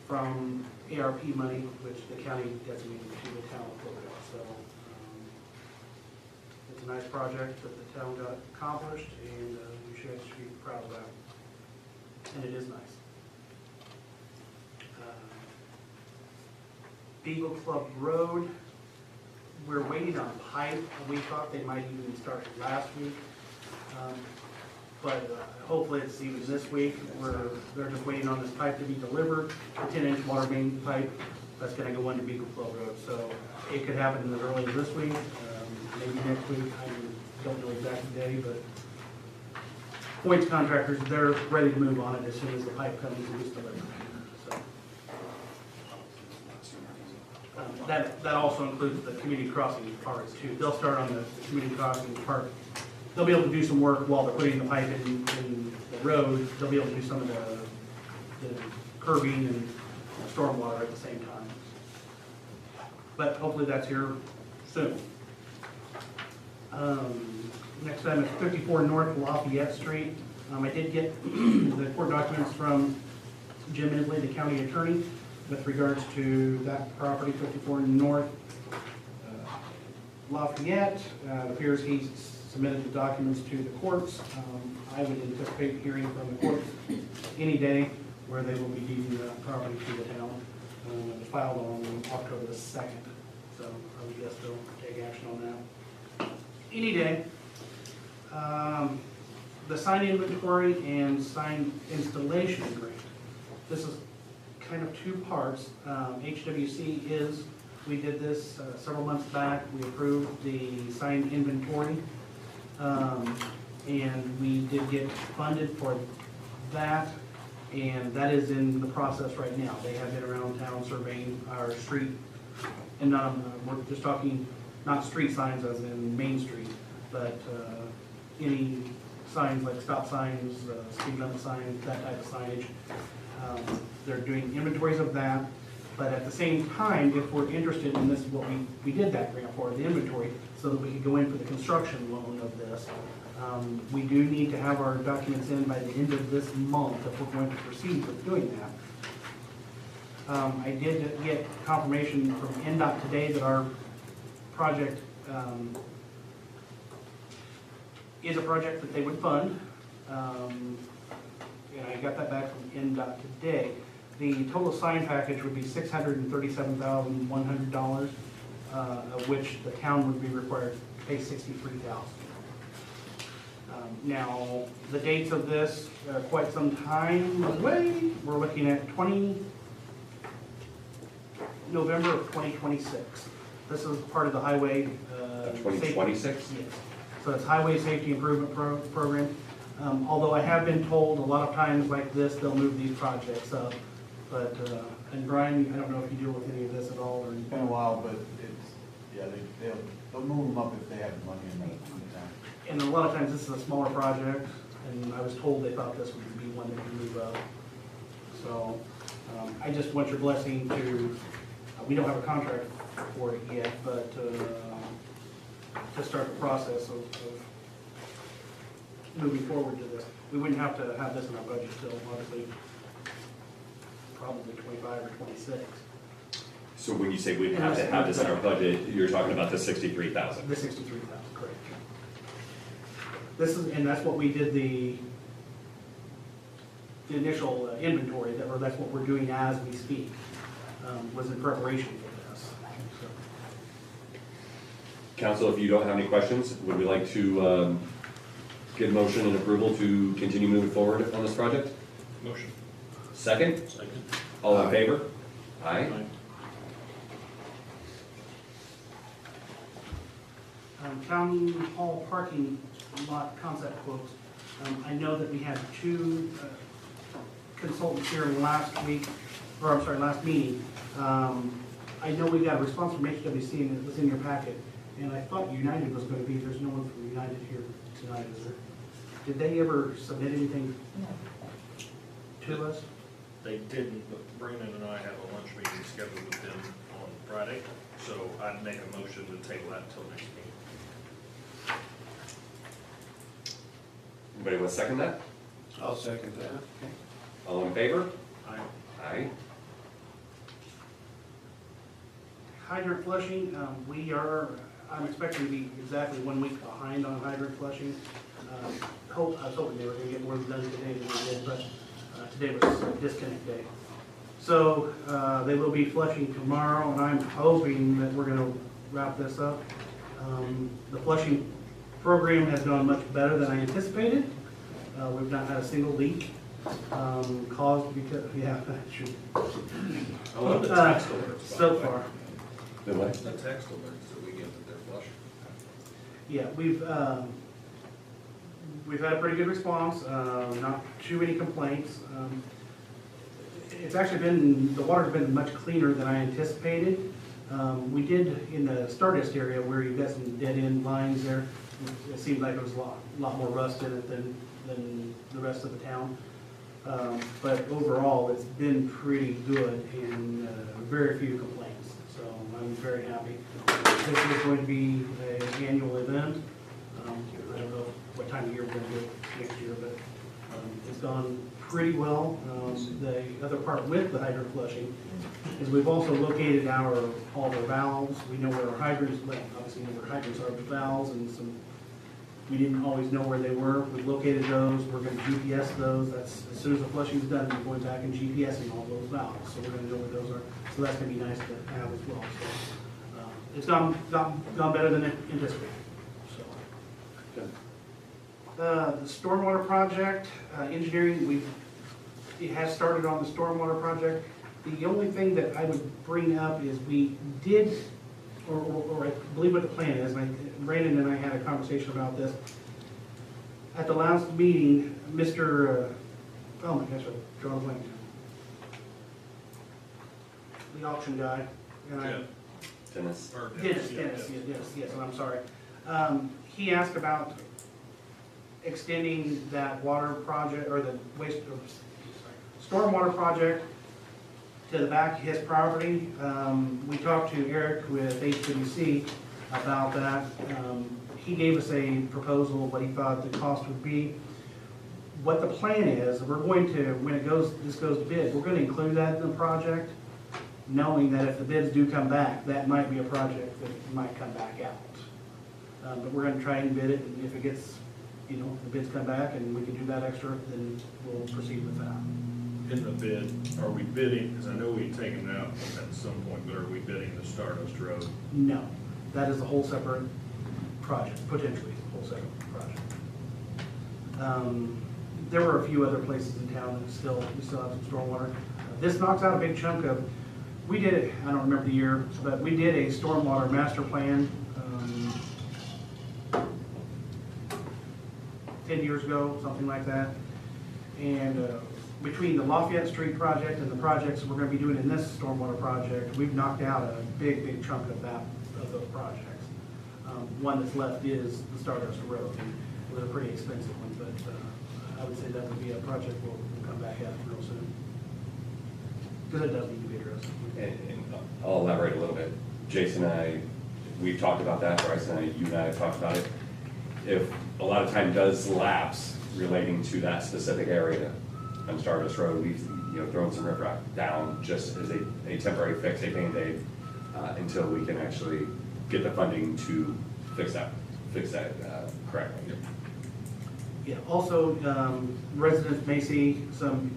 from ARP money, which the county designated to the town for it. So it's a nice project that the town got accomplished, and we should be proud of that. And it is nice. Beagle Club Road, we're waiting on pipe. We thought they might even start last week. But hopefully it's even this week. They're just waiting on this pipe to be delivered, a 10-inch water main pipe that's gonna go into Beagle Club Road. So it could happen as early as this week, maybe next week. I don't know exact day, but Points contractors, they're ready to move on it as soon as the pipe comes and is delivered. So that also includes the community crossing parts too. They'll start on the community crossing part. They'll be able to do some work while they're putting the pipe in the road. They'll be able to do some of the curbing and stormwater at the same time. But hopefully that's here soon. Next item is 54 North Lafayette Street. I did get the court documents from Jim Isley, the county attorney, with regards to that property, 54 North Lafayette. It appears he's submitted the documents to the courts. I would anticipate hearing from the courts any day where they will be deeding the property to the town. It was filed on October the 2nd, so I would guess they'll take action on that any day. The sign inventory and sign installation grant. This is kind of two parts. HWC is, we did this several months back. We approved the sign inventory. And we did get funded for that. And that is in the process right now. They have been around town surveying our street. And we're just talking, not street signs as in Main Street, but any signs like stop signs, speed limit signs, that type of signage. They're doing inventories of that, but at the same time, if we're interested in this, what we did that grant for, the inventory, so that we could go in for the construction loan of this. We do need to have our documents in by the end of this month if we're going to proceed with doing that. I did get confirmation from NDOT today that our project is a project that they would fund. And I got that back from NDOT today. The total sign package would be $637,100, of which the town would be required to pay $63,000. Now, the dates of this, quite some time away. We're looking at November of 2026. This is part of the highway. 2026? Yes. So it's Highway Safety Improvement Program. Although I have been told a lot of times like this, they'll move these projects up. But, and Brian, I don't know if you deal with any of this at all or It's been a while, but it's, yeah, they'll move them up if they have money in the time. And a lot of times this is a smaller project, and I was told they thought this would be one that could move up. So, I just want your blessing to, we don't have a contract for it yet, but, to start the process of moving forward to this. We wouldn't have to have this in our budget till obviously probably 25 or 26. So when you say we'd have to have this in our budget, you're talking about the 63,000? The 63,000, correct. This is, and that's what we did the initial inventory, or that's what we're doing as we speak, was in preparation for process. So, Council, if you don't have any questions, would we like to get motion and approval to continue moving forward on this project? Motion. Second? Second. All in Aye. favor? Aye. Town hall parking lot concept quotes. I know that we had two consultants here last week, or I'm sorry, last meeting. I know we got a response from HWC and it was in your packet. And I thought United was going to be, there's no one from United here tonight, is there? Did they ever submit anything to us? They didn't, but Brandon and I have a lunch meeting scheduled with them on Friday, so I'd make a motion to table that until next meeting. Anybody want to second that? I'll second that. All in favor? Aye. Aye. Hydrant flushing, I'm expecting to be exactly 1 week behind on hydrant flushing. I was hoping they were gonna get more done today than they did, but today was a disconnect day. So they will be flushing tomorrow, and I'm hoping that we're gonna wrap this up. The flushing program has gone much better than I anticipated. We've not had a single leak caused because, yeah, that should. I love the text alerts. So far. The what? The text alerts that we get that they're flushing. Yeah, we've had a pretty good response, not too many complaints. It's actually been, the water's been much cleaner than I anticipated. We did in the Stardust area where you've got some dead-end lines there, it seemed like there was a lot more rust in it than the rest of the town. But overall, it's been pretty good and very few complaints. So I'm very happy. This is going to be an annual event. I don't know what time of year we're going to do it next year, but it's gone pretty well. The other part with the hydrant flushing is we've also located all the valves. We know where our hydrants, well, obviously know where hydrants are, but valves and some, we didn't always know where they were. We've located those. We're going to GPS those. That's as soon as the flushing's done, we're going back and GPSing all those valves. So we're going to know where those are. So that's going to be nice to have as well. So it's gone better than anticipated. So the stormwater project engineering, it has started on the stormwater project. The only thing that I would bring up is we did, or I believe what the plan is, and Brandon and I had a conversation about this. At the last meeting, Mr., oh my gosh, I draw a blank. The auction guy. And I- Dennis. Dennis, yes, and I'm sorry. He asked about extending that water project, or the stormwater project to the back of his property. We talked to Eric with HWC about that. He gave us a proposal, what he thought the cost would be. What the plan is, we're going to, when this goes to bid, we're going to include that in the project, knowing that if the bids do come back, that might be a project that might come back out. But we're going to try and bid it, and if it gets, the bids come back and we can do that extra, then we'll proceed with that. In the bid, are we bidding, because I know we've taken it out at some point, but are we bidding the Stardust Road? No, that is a whole separate project, potentially a whole separate project. There were a few other places in town that we still have some stormwater. This knocks out a big chunk of, we did it, I don't remember the year, but we did a stormwater master plan 10 years ago, something like that. And between the Lafayette Street project and the projects we're going to be doing in this stormwater project, we've knocked out a big chunk of those projects. One that's left is the Stardust Road, and it was a pretty expensive one, but I would say that would be a project we'll come back at real soon. Because it does need to be addressed. And I'll elaborate a little bit. Jason and I, we've talked about that, Bryce and I, you and I have talked about it. If a lot of time does lapse relating to that specific area on Stardust Road, we've thrown some riprap down just as a temporary fix, a Band-Aid, until we can actually get the funding to fix that correctly. Yeah, also, residents may see some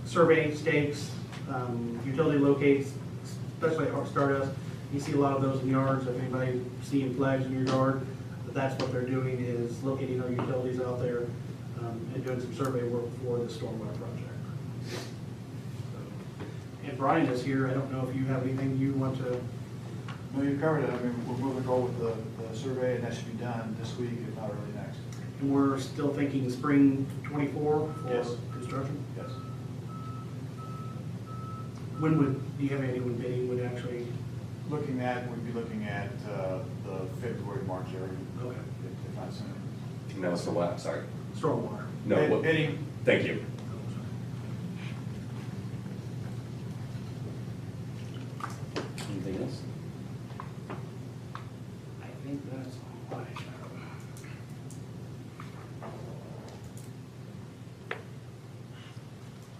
survey stakes, utility locates, especially at Stardust, You see a lot of those in yards, if anybody seeing flags in your yard, that's what they're doing, is locating our utilities out there, and doing some survey work for the stormwater project. And Brian is here, I don't know if you have anything you want to, No, you covered it. I mean, we're moving forward with the survey, and that should be done this week, if not early next. and we're still thinking spring 24 for Yes. construction? Yes. When would, do you have anyone bidding would actually, We'd be looking at the February, March area, okay, if not sooner. And that was for what? I'm sorry. stormwater? No, what, Bidding, thank you. Anything else? I think that's all I have.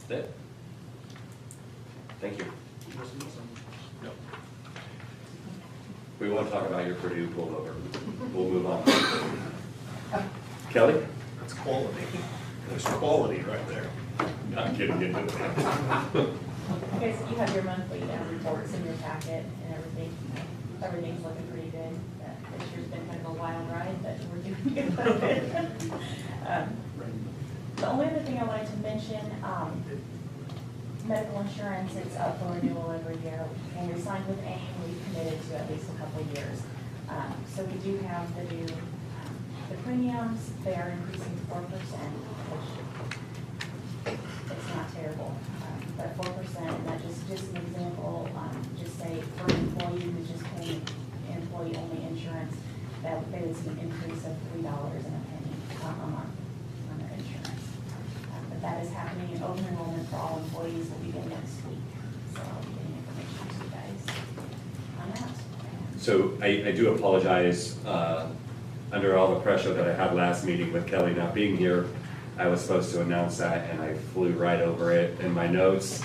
That's it. Thank you. We won't talk about your Purdue pullover. We'll move on. Kelly? That's quality. There's quality right there. I'm getting into it. Okay, so you have your monthly reports in your packet and everything. Everything's looking pretty good. This year's been kind of a wild ride, but we're doing good with it. The only other thing I wanted to mention, medical insurance, it's up for renewal every year. When we signed with AIM, we committed to at least a couple of years. So we do have the new, the premiums, they are increasing 4%, which it's not terrible. But 4%, and that just an example, just say for an employee who's just paying employee-only insurance, that they would see an increase of $3 a month on their insurance. But that is happening, and open enrollment for all employees will begin next week. So I'll be getting information to you guys on that. So I do apologize, under all the pressure that I had last meeting with Kelly not being here, I was supposed to announce that and I flew right over it in my notes.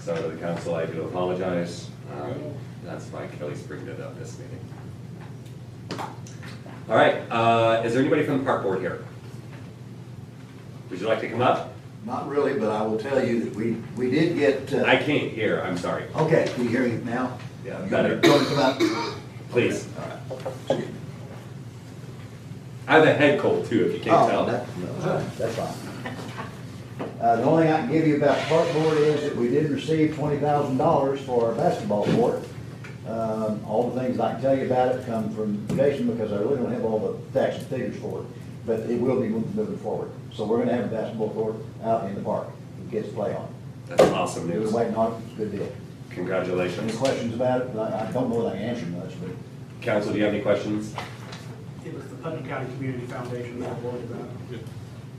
So to the council, I do apologize. That's why Kelly's bringing it up this meeting. All right, is there anybody from the park board here? Would you like to come up? Not really, but I will tell you that we did get, I can't hear, I'm sorry. okay, can you hear me now? Yeah, You better. going to come up? Please. All right. I have a head cold too, if you can't Oh, tell. that's fine. The only thing I can give you about the park board is that we did receive $20,000 for our basketball court. All the things I can tell you about it come from Jason, because I really don't have all the facts and figures for it, but it will be moving forward. So we're gonna have a basketball court out in the park, for kids to play on. That's awesome We were news. waiting on it, it's a good deal. Any Congratulations. questions about it? I don't know that I can answer much, but Council, do you have any questions? It was the Putnam County Community Foundation that awarded that.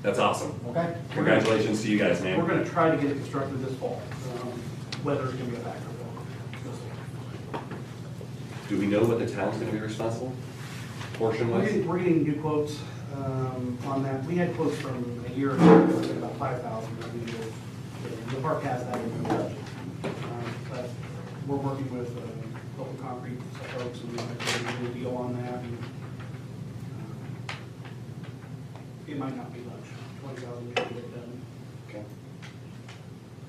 That's awesome. okay. Congratulations to you guys, We're man. gonna try to get it constructed this fall. Weather's gonna be a factor though. Do we know what the town's gonna be responsible? Portion We're wise? getting new quotes on that. We had quotes from a year ago, about 5,000. The park has that in the budget. But we're working with local concrete folks and we're getting a new deal on that. And, it might not be much, 20,000 to get it done. Okay.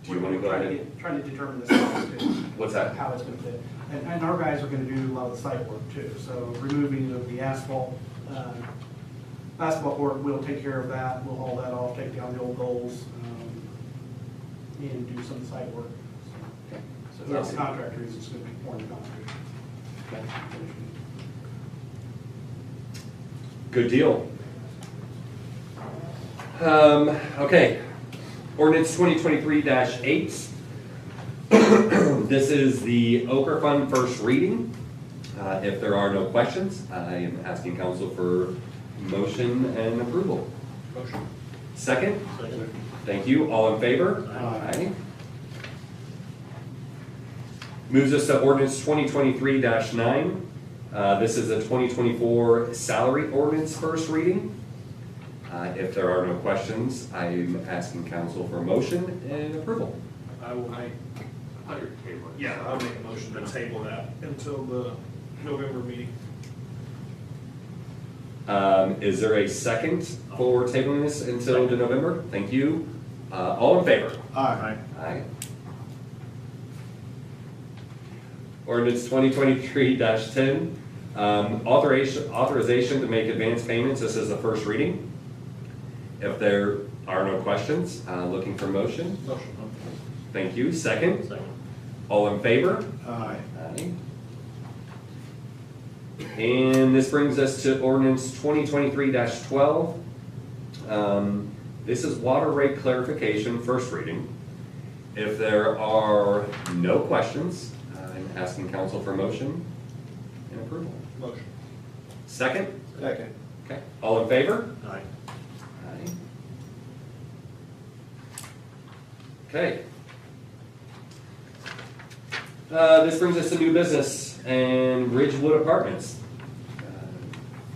Do you wanna go ahead? Trying to determine the size too. What's that? How it's gonna fit. And our guys are gonna do a lot of the site work too, so removing of the asphalt, basketball court, we'll take care of that, we'll haul that off, take down the old goals, and do some site work. So whoever the contractor is, it's gonna be pouring the concrete. Good deal. Okay, ordinance 2023-8. This is the Ochre Fund first reading. If there are no questions, I am asking council for motion and approval. Motion. Second? Thank you. All in favor? Aye. Moves us to ordinance 2023-9. This is a 2024 salary ordinance first reading. If there are no questions, I'm asking council for motion and approval. I will make, I thought you were tabling. yeah, I'll make a motion to table that until the November meeting. Is there a second for tabling this until the November? Thank you. All in favor? Aye. Aye. Ordinance 2023-10, authorization to make advance payments. This is the first reading. If there are no questions, looking for motion. Motion. Thank you. Second? Second. All in favor? Aye. Aye. And this brings us to ordinance 2023-12. This is water rate clarification, first reading. If there are no questions, I'm asking council for motion and approval. Motion. Second? Second. Okay. All in favor? Aye. Aye. Okay. This brings us to new business and Ridgewood Apartments.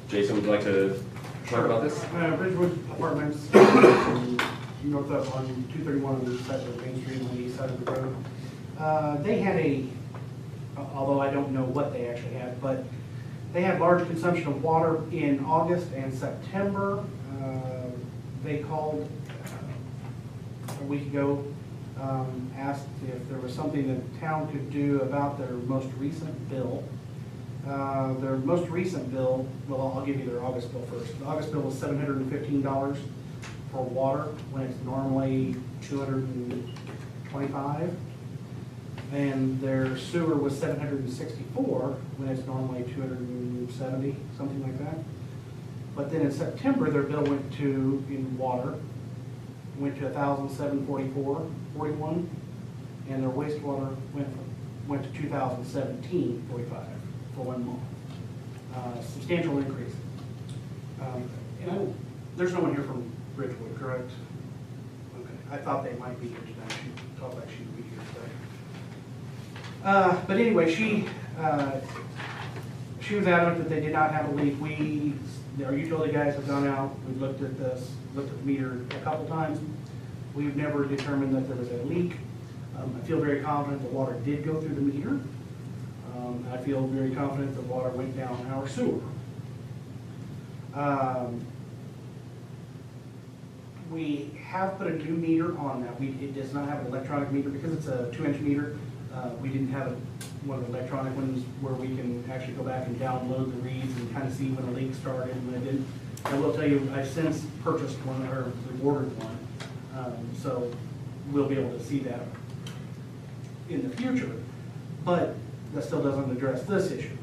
Jason, would you like to talk about this? Ridgewood Apartments, north of on 231 on the east side of Main Street, on the east side of the road. They had although I don't know what they actually had, but they had large consumption of water in August and September. They called a week ago, asked if there was something that the town could do about their most recent bill. Their most recent bill, well, I'll give you their August bill first. The August bill was $715 for water, when it's normally $225. And their sewer was $764, when it's normally $270, something like that. But then in September, their bill went to, in water, went to $1,744.41, and their wastewater went to $2,017.45 for 1 month. Substantial increase. There's no one here from Ridgewood, correct? Okay, I thought they might be here tonight. She talked like she'd be here today. But anyway, she was adamant that they did not have a leak. Our utility guys have gone out, we've looked at the meter a couple times. We've never determined that there was a leak. I feel very confident the water did go through the meter. I feel very confident the water went down our sewer. We have put a new meter on that. It does not have an electronic meter because it's a 2-inch meter. We didn't have one of the electronic ones where we can actually go back and download the reads and kind of see when a leak started and when it didn't. I will tell you, I've since purchased one, or we ordered one, so we'll be able to see that in the future. But that still doesn't address this issue.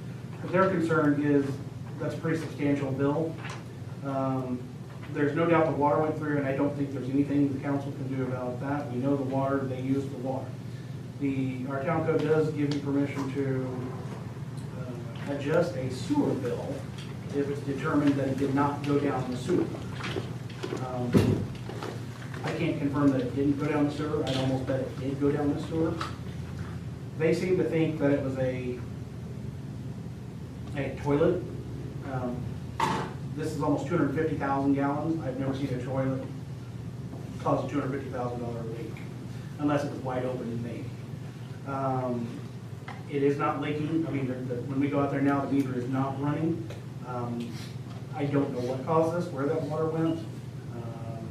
Their concern is that's a pretty substantial bill. There's no doubt the water went through, and I don't think there's anything the council can do about that. We know the water, they use the water. Our town code does give you permission to adjust a sewer bill if it's determined that it did not go down the sewer. I can't confirm that it didn't go down the sewer. I'd almost bet it did go down the sewer. They seem to think that it was a toilet. This is almost 250,000 gallons. I've never seen a toilet cause a $250,000 leak, unless it was wide open, maybe. It is not leaking. I mean, when we go out there now, the meter is not running. I don't know what caused this, where that water went.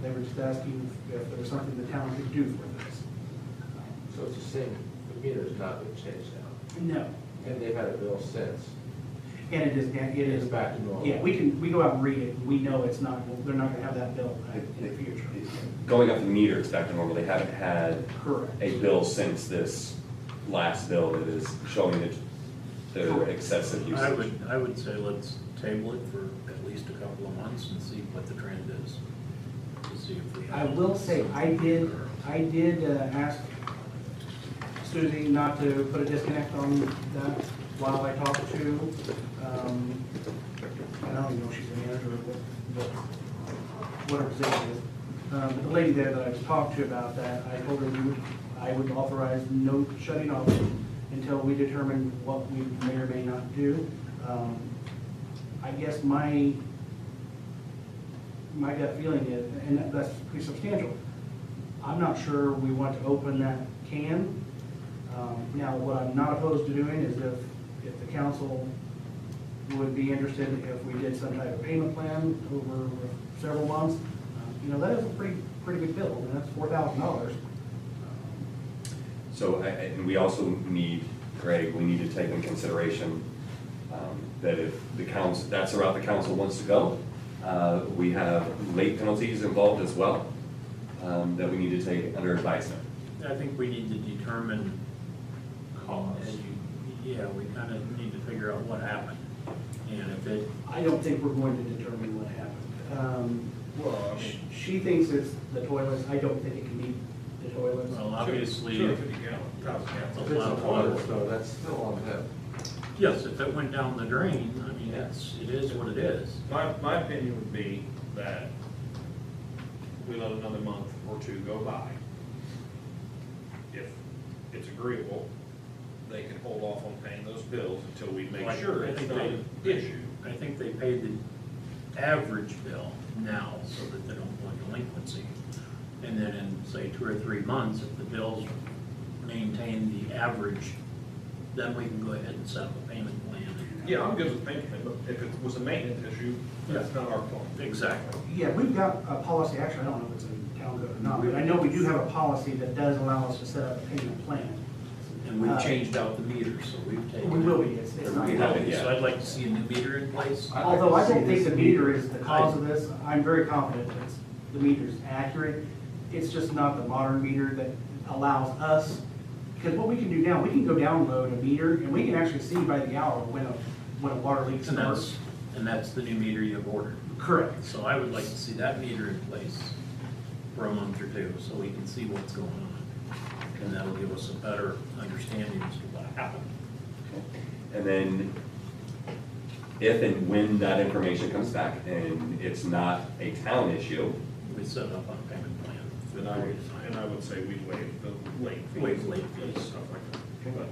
They were just asking if there was something the town could do for this. So it's the same, the meter's not been changed now, No. and they've had a bill since. And it is It's back to normal. Yeah, we go out and read it, and we know it's not, they're not gonna have that bill in the future. Going up the meter, it's back to normal. They haven't had Correct. a bill since this last bill that is showing that the excessive usage. I would say let's table it for at least a couple of months and see what the trend is. To see if we have. I will say, I did ask Susie not to put a disconnect on that while I talked to, I don't even know if she's a manager or what her position is. But the lady there that I talked to about that, I told her I would authorize no shutting off until we determine what we may or may not do. I guess my gut feeling is, and that's pretty substantial, I'm not sure we want to open that can. Now, what I'm not opposed to doing is if the council would be interested if we did some type of payment plan over several months. That is a pretty good bill, and that's $4,000. So, and we also need Greg, we need to take into consideration that if the council, that's the route the council wants to go, we have late penalties involved as well, that we need to take under advisement. I think we need to determine, yeah, we kind of need to figure out what happened. And if it, I don't think we're going to determine what happened. Well, She thinks it's the toilets, I don't think it can be the toilets. well, obviously, 250 gallon, 1,000 it's gallons. a lot of water. So that's still on them. Yes, if it went down the drain, I mean, it is what it is. My opinion would be that we let another month or two go by. If it's agreeable, they can hold off on paying those bills until we make sure it's not an issue. I think they paid the average bill now so that they don't go into delinquency. And then in, say, 2 or 3 months, if the bills maintain the average, then we can go ahead and set up a payment plan. Yeah, I'm good with paying, but if it was a maintenance issue, that's not our fault. Exactly. Yeah, we've got a policy, actually, I don't know if it's in town code or not, but I know we do have a policy that does allow us to set up a payment plan. And we've changed out the meters, so we've taken. We will be, it's not. We haven't yet. So I'd like to see a new meter in place. Although I don't think the meter is the cause of this, I'm very confident that the meter's accurate. It's just not the modern meter that allows us, because what we can do now, we can go download a meter and we can actually see by the hour when a water leak starts. And that's the new meter you've ordered. Correct. So I would like to see that meter in place for a month or two, so we can see what's going on. And that'll give us a better understanding as to what happened. And then if and when that information comes back and it's not a town issue, We set up on a payment plan. And I would say we waive the late fees. Waive late fees. Stuff like that. But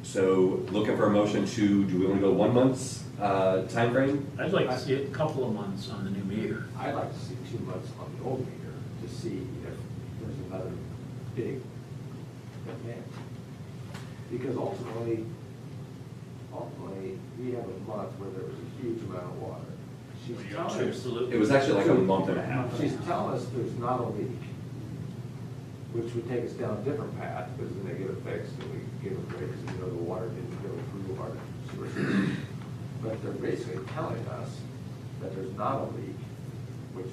so looking for a motion to, do we want to go 1 month's timeframe? I'd like to see a couple of months on the new meter. I'd like to see 2 months on the old meter to see if there's another big event. Because ultimately, we have a month where there was a huge amount of water. She's telling us, Absolutely. It was actually like a month and a half. she's telling us there's not a leak, which would take us down a different path, because then they get it fixed, and we give them breaks, and the water didn't go through our sewer system. But they're basically telling us that there's not a leak, which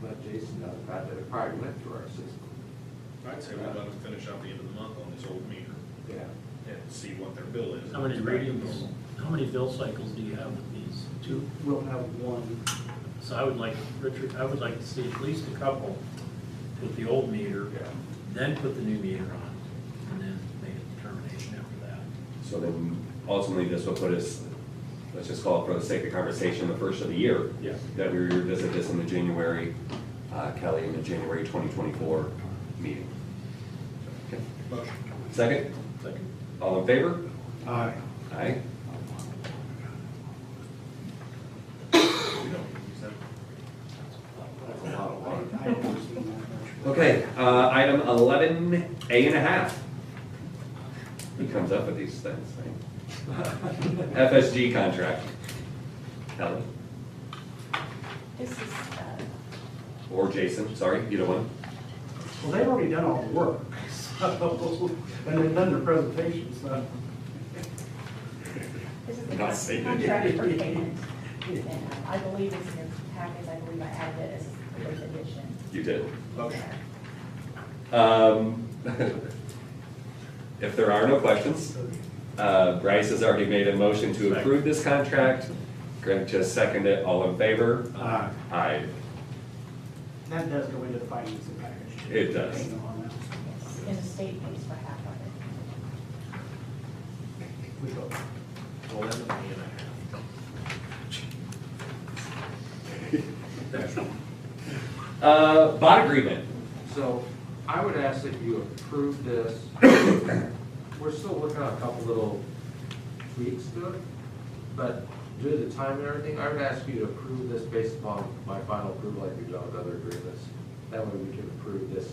let Jason know the fact that it probably went through our system. I'd say we let them finish out the end of the month on this old meter Yeah. and see what their bill is. How many readings, how many bill cycles do you have with these? Two, we'll have one. So I would like, Richard, I would like to see at least a couple with the old meter, Yeah. then put the new meter on, and then make a determination after that. So then ultimately this will put us, let's just call it for the sake of conversation, the first of the year. Yeah. That we revisit this in the January, Kelly, in the January 2024 meeting. Okay. Motion. Second, Second. all in favor? Aye. Aye. We don't use that. That's a lot of water. I haven't seen that much. Okay, item 11A.5. He comes up with these things, right? FSG contract. Kelly, This is, or Jason, sorry, either one. Well, they've already done all the work, so, and they've done their presentation, so. this is the Not saying that. contract for payment. And I believe it's in your package, I believe I added it as a late addition. You did. Motion. If there are no questions, Bryce has already made a motion to approve this contract. Greg just seconded it. All in favor? Aye. Aye. That does go into the financing package. It does. Payment on that. Yes, and the state pays for half of it. We go. 11A.5. Bond agreement. So I would ask that you approve this. We're still working on a couple little tweaks to it, but due to the time and everything, I would ask you to approve this based upon my final approval like we've done with other agreements. That way we can approve this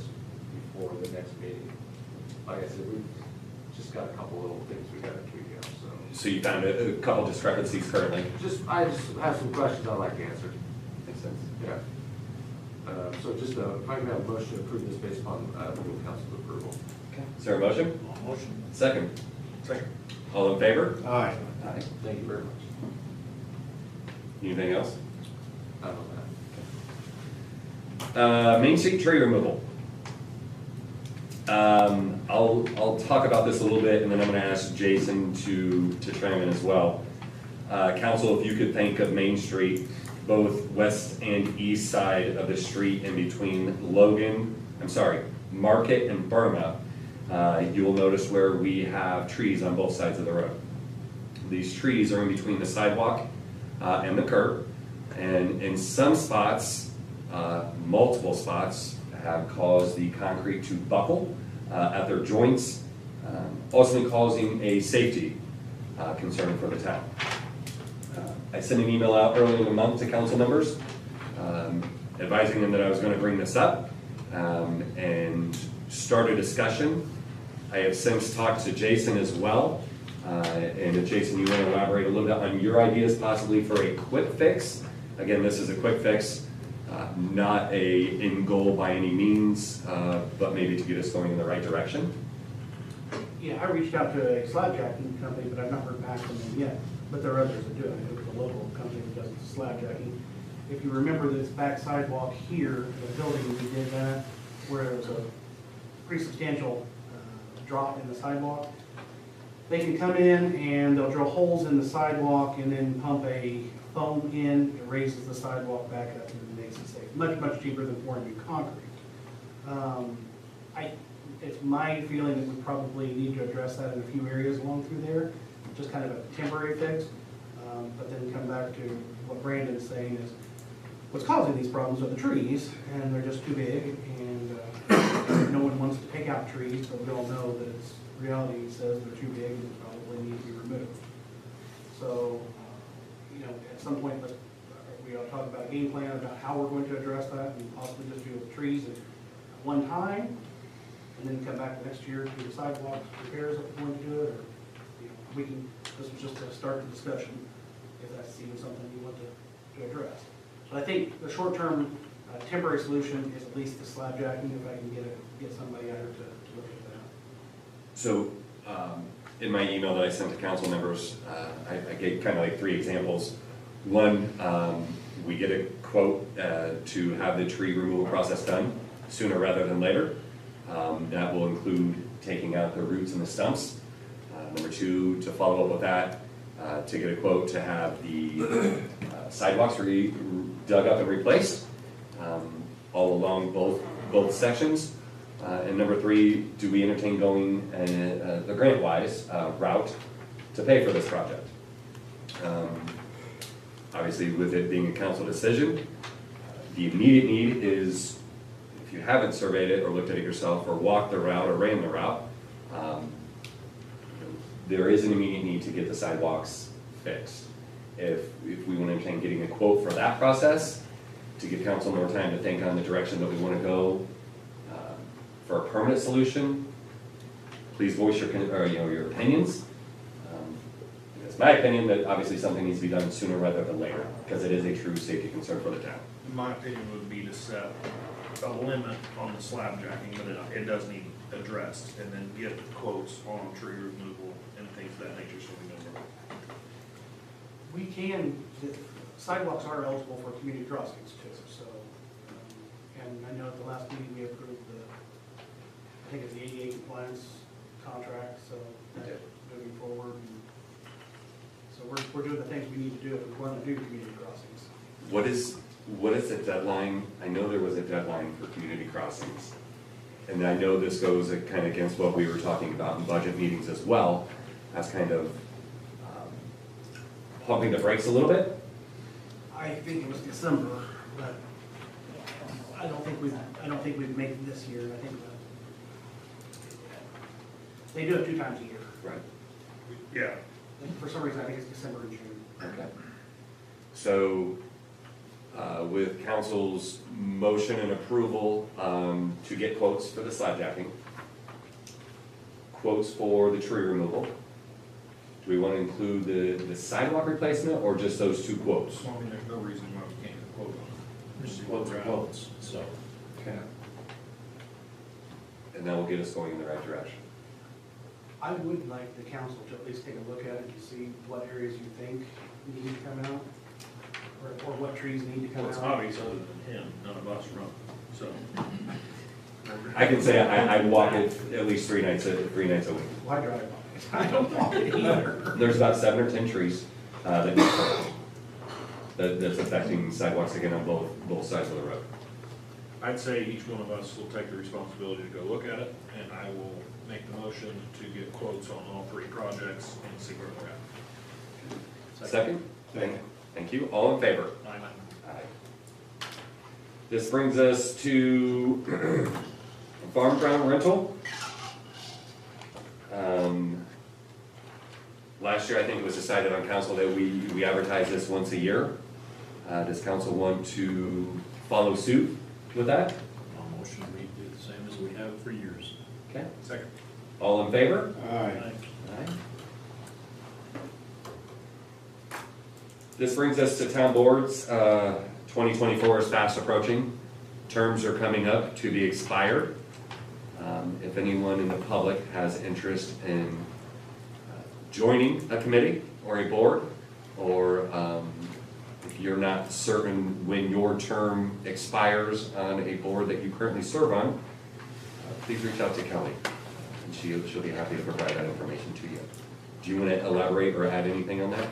before the next meeting. Like I said, we've just got a couple little things we gotta tweak out, so. So you found a couple discrepancies currently. I just have some questions I'd like answered. Makes sense. Yeah. So just, if I can have a motion to approve this based upon legal counsel's approval. Is there a motion? Motion. Second. Second. All in favor? Aye. Aye. Thank you very much. Anything else? I don't know. Main Street tree removal. I'll talk about this a little bit, and then I'm gonna ask Jason to chime in as well. Council, if you could think of Main Street, both west and east side of the street in between Market and Burma, you will notice where we have trees on both sides of the road. These trees are in between the sidewalk and the curb, and in some spots, multiple spots, have caused the concrete to buckle at their joints, ultimately causing a safety concern for the town. I sent an email out earlier in the month to council members, advising them that I was going to bring this up and start a discussion. I have since talked to Jason as well, and if Jason, you want to elaborate a little bit on your ideas possibly for a quick fix. Again, this is a quick fix, not a end goal by any means, but maybe to get us going in the right direction. Yeah, I reached out to a slab jacking company, but I've not heard back from them yet. But there are others that do it. I know there's a local company that does the slab jacking. If you remember this back sidewalk here, the building, we did that, where there was a pretty substantial drop in the sidewalk. They can come in and they'll drill holes in the sidewalk and then pump a foam in, it raises the sidewalk back up and makes it safe. Much, much cheaper than pouring new concrete. It's my feeling that we probably need to address that in a few areas along through there, just kind of a temporary fix. But then come back to what Brandon's saying is, what's causing these problems are the trees, and they're just too big, and no one wants to take out trees, but we all know that it's, reality says they're too big and probably need to be removed. So, at some point, we ought to talk about a game plan about how we're going to address that, and possibly just deal with trees at one time, and then come back the next year to do the sidewalk repairs if we're going to do it, or, we can, this was just to start the discussion, if that's even something you want to address. But I think the short-term temporary solution is at least the slab jacking, if I can get somebody out here to look at that. So, in my email that I sent to council members, I gave kind of like 3 examples. One, we get a quote to have the tree removal process done sooner rather than later. That will include taking out the roots and the stumps. Number 2, to follow up with that, to get a quote to have the sidewalks dug up and replaced all along both sections. And number 3, do we entertain going the grant-wise route to pay for this project? Obviously, with it being a council decision, the immediate need is, if you haven't surveyed it or looked at it yourself or walked the route or ran the route, there is an immediate need to get the sidewalks fixed. If we want to entertain getting a quote for that process, to give council more time to think on the direction that we want to go for a permanent solution, please voice your opinions. It's my opinion that obviously something needs to be done sooner rather than later, because it is a true safety concern for the town. My opinion would be to set a limit on the slab jacking, but it does need addressed, and then get quotes on tree removal and things of that nature, so we know. We can, sidewalks are eligible for community crossings too, so, and I know at the last meeting we approved I think it's the ADA compliance contract, so that's moving forward. And so we're doing the things we need to do if we want to do community crossings. What is the deadline? I know there was a deadline for community crossings. And I know this goes kind of against what we were talking about in budget meetings as well, as kind of pumping the brakes a little bit. I think it was December, but I don't think we've made it this year. I think they do it 2 times a year. Right. Yeah. And for some reason, I think it's December and June. Okay. So, with council's motion and approval to get quotes for the slab jacking, quotes for the tree removal, do we want to include the sidewalk replacement or just those 2 quotes? Well, I mean, there's no reason why we can't get a quote on it. Just quotes are quotes, so. Okay. And that will get us going in the right direction. I would like the council to at least take a look at it to see what areas you think need to come out, or what trees need to come Well, it's out. obvious other than him, none of us run, so. I can say I walk it at least 3 nights a week. Why drive by it? I don't want it either. There's about 7 or 10 trees that need pruning. That's affecting sidewalks again on both sides of the road. I'd say each one of us will take the responsibility to go look at it, and I will make the motion to get quotes on all 3 projects and see where they're at. Second? Thank you. All in favor? Aye. Aye. This brings us to farm ground rental. Last year, I think it was decided on council that we advertise this once a year. Does council want to follow suit with that? I'll motion we do the same as we have for years. Okay. Second. All in favor? Aye. Aye. This brings us to town boards. 2024 is fast approaching. Terms are coming up to be expired. If anyone in the public has interest in joining a committee or a board, or if you're not certain when your term expires on a board that you currently serve on, please reach out to Kelly, and she'll be happy to provide that information to you. Do you want to elaborate or add anything on that?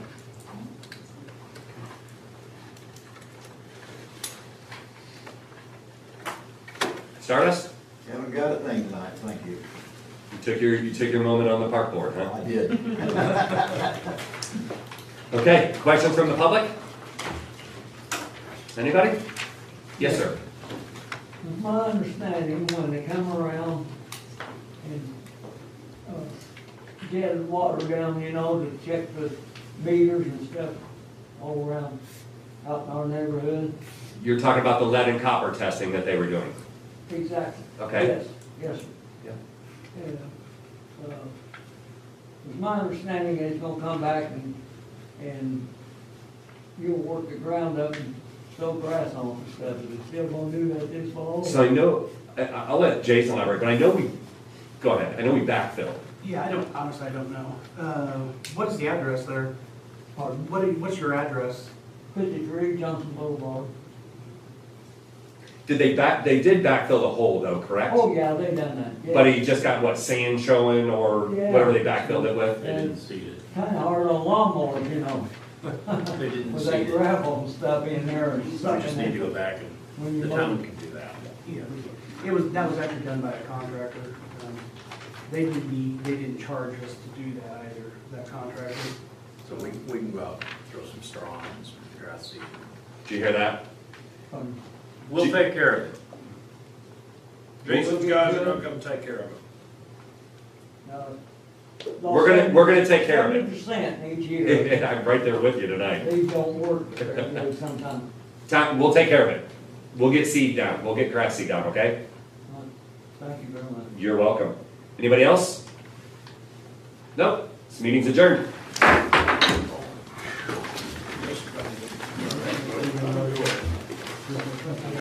Stardust? Haven't got a thing tonight, thank you. You took your moment on the park board, huh? I did. Okay, questions from the public? Anybody? Yes, sir. It's my understanding when they come around and get the water down, you know, to check the meters and stuff all around out in our neighborhood. You're talking about the lead and copper testing that they were doing? Exactly. Okay. Yes, yes, sir. Yeah. And, it's my understanding that it's gonna come back and you'll work the ground up and sow grass on it and stuff. Is it still gonna do that this fall? So I know, I'll let Jason elaborate, but I know go ahead, I know we backfill. Yeah, honestly, I don't know. What is the address there? Pardon? What's your address? 53 Johnson Boulevard. They did backfill the hole though, correct? Oh, yeah, they done that. Yeah. But he just got, what, sand showing or Yeah. whatever they backfilled it with? They didn't seed it. Kinda hard on lawnmowers, you know. They didn't With seed that it. gravel and stuff in there and We sucking just need to it. go back When and you the mow. town can do that. Yeah, that was actually done by a contractor. They didn't charge us to do that either, that contractor. So we can go out, throw some straw and some grass seed. Did you hear that? We'll take care of it. Jason's guys are gonna come take care of it. We're gonna take care of it. 70% each year. I'm right there with you tonight. These don't work very good sometimes. We'll take care of it. We'll get seed down, we'll get grass seed down, okay? Thank you very much. You're welcome. Anybody else? Nope, this meeting's adjourned.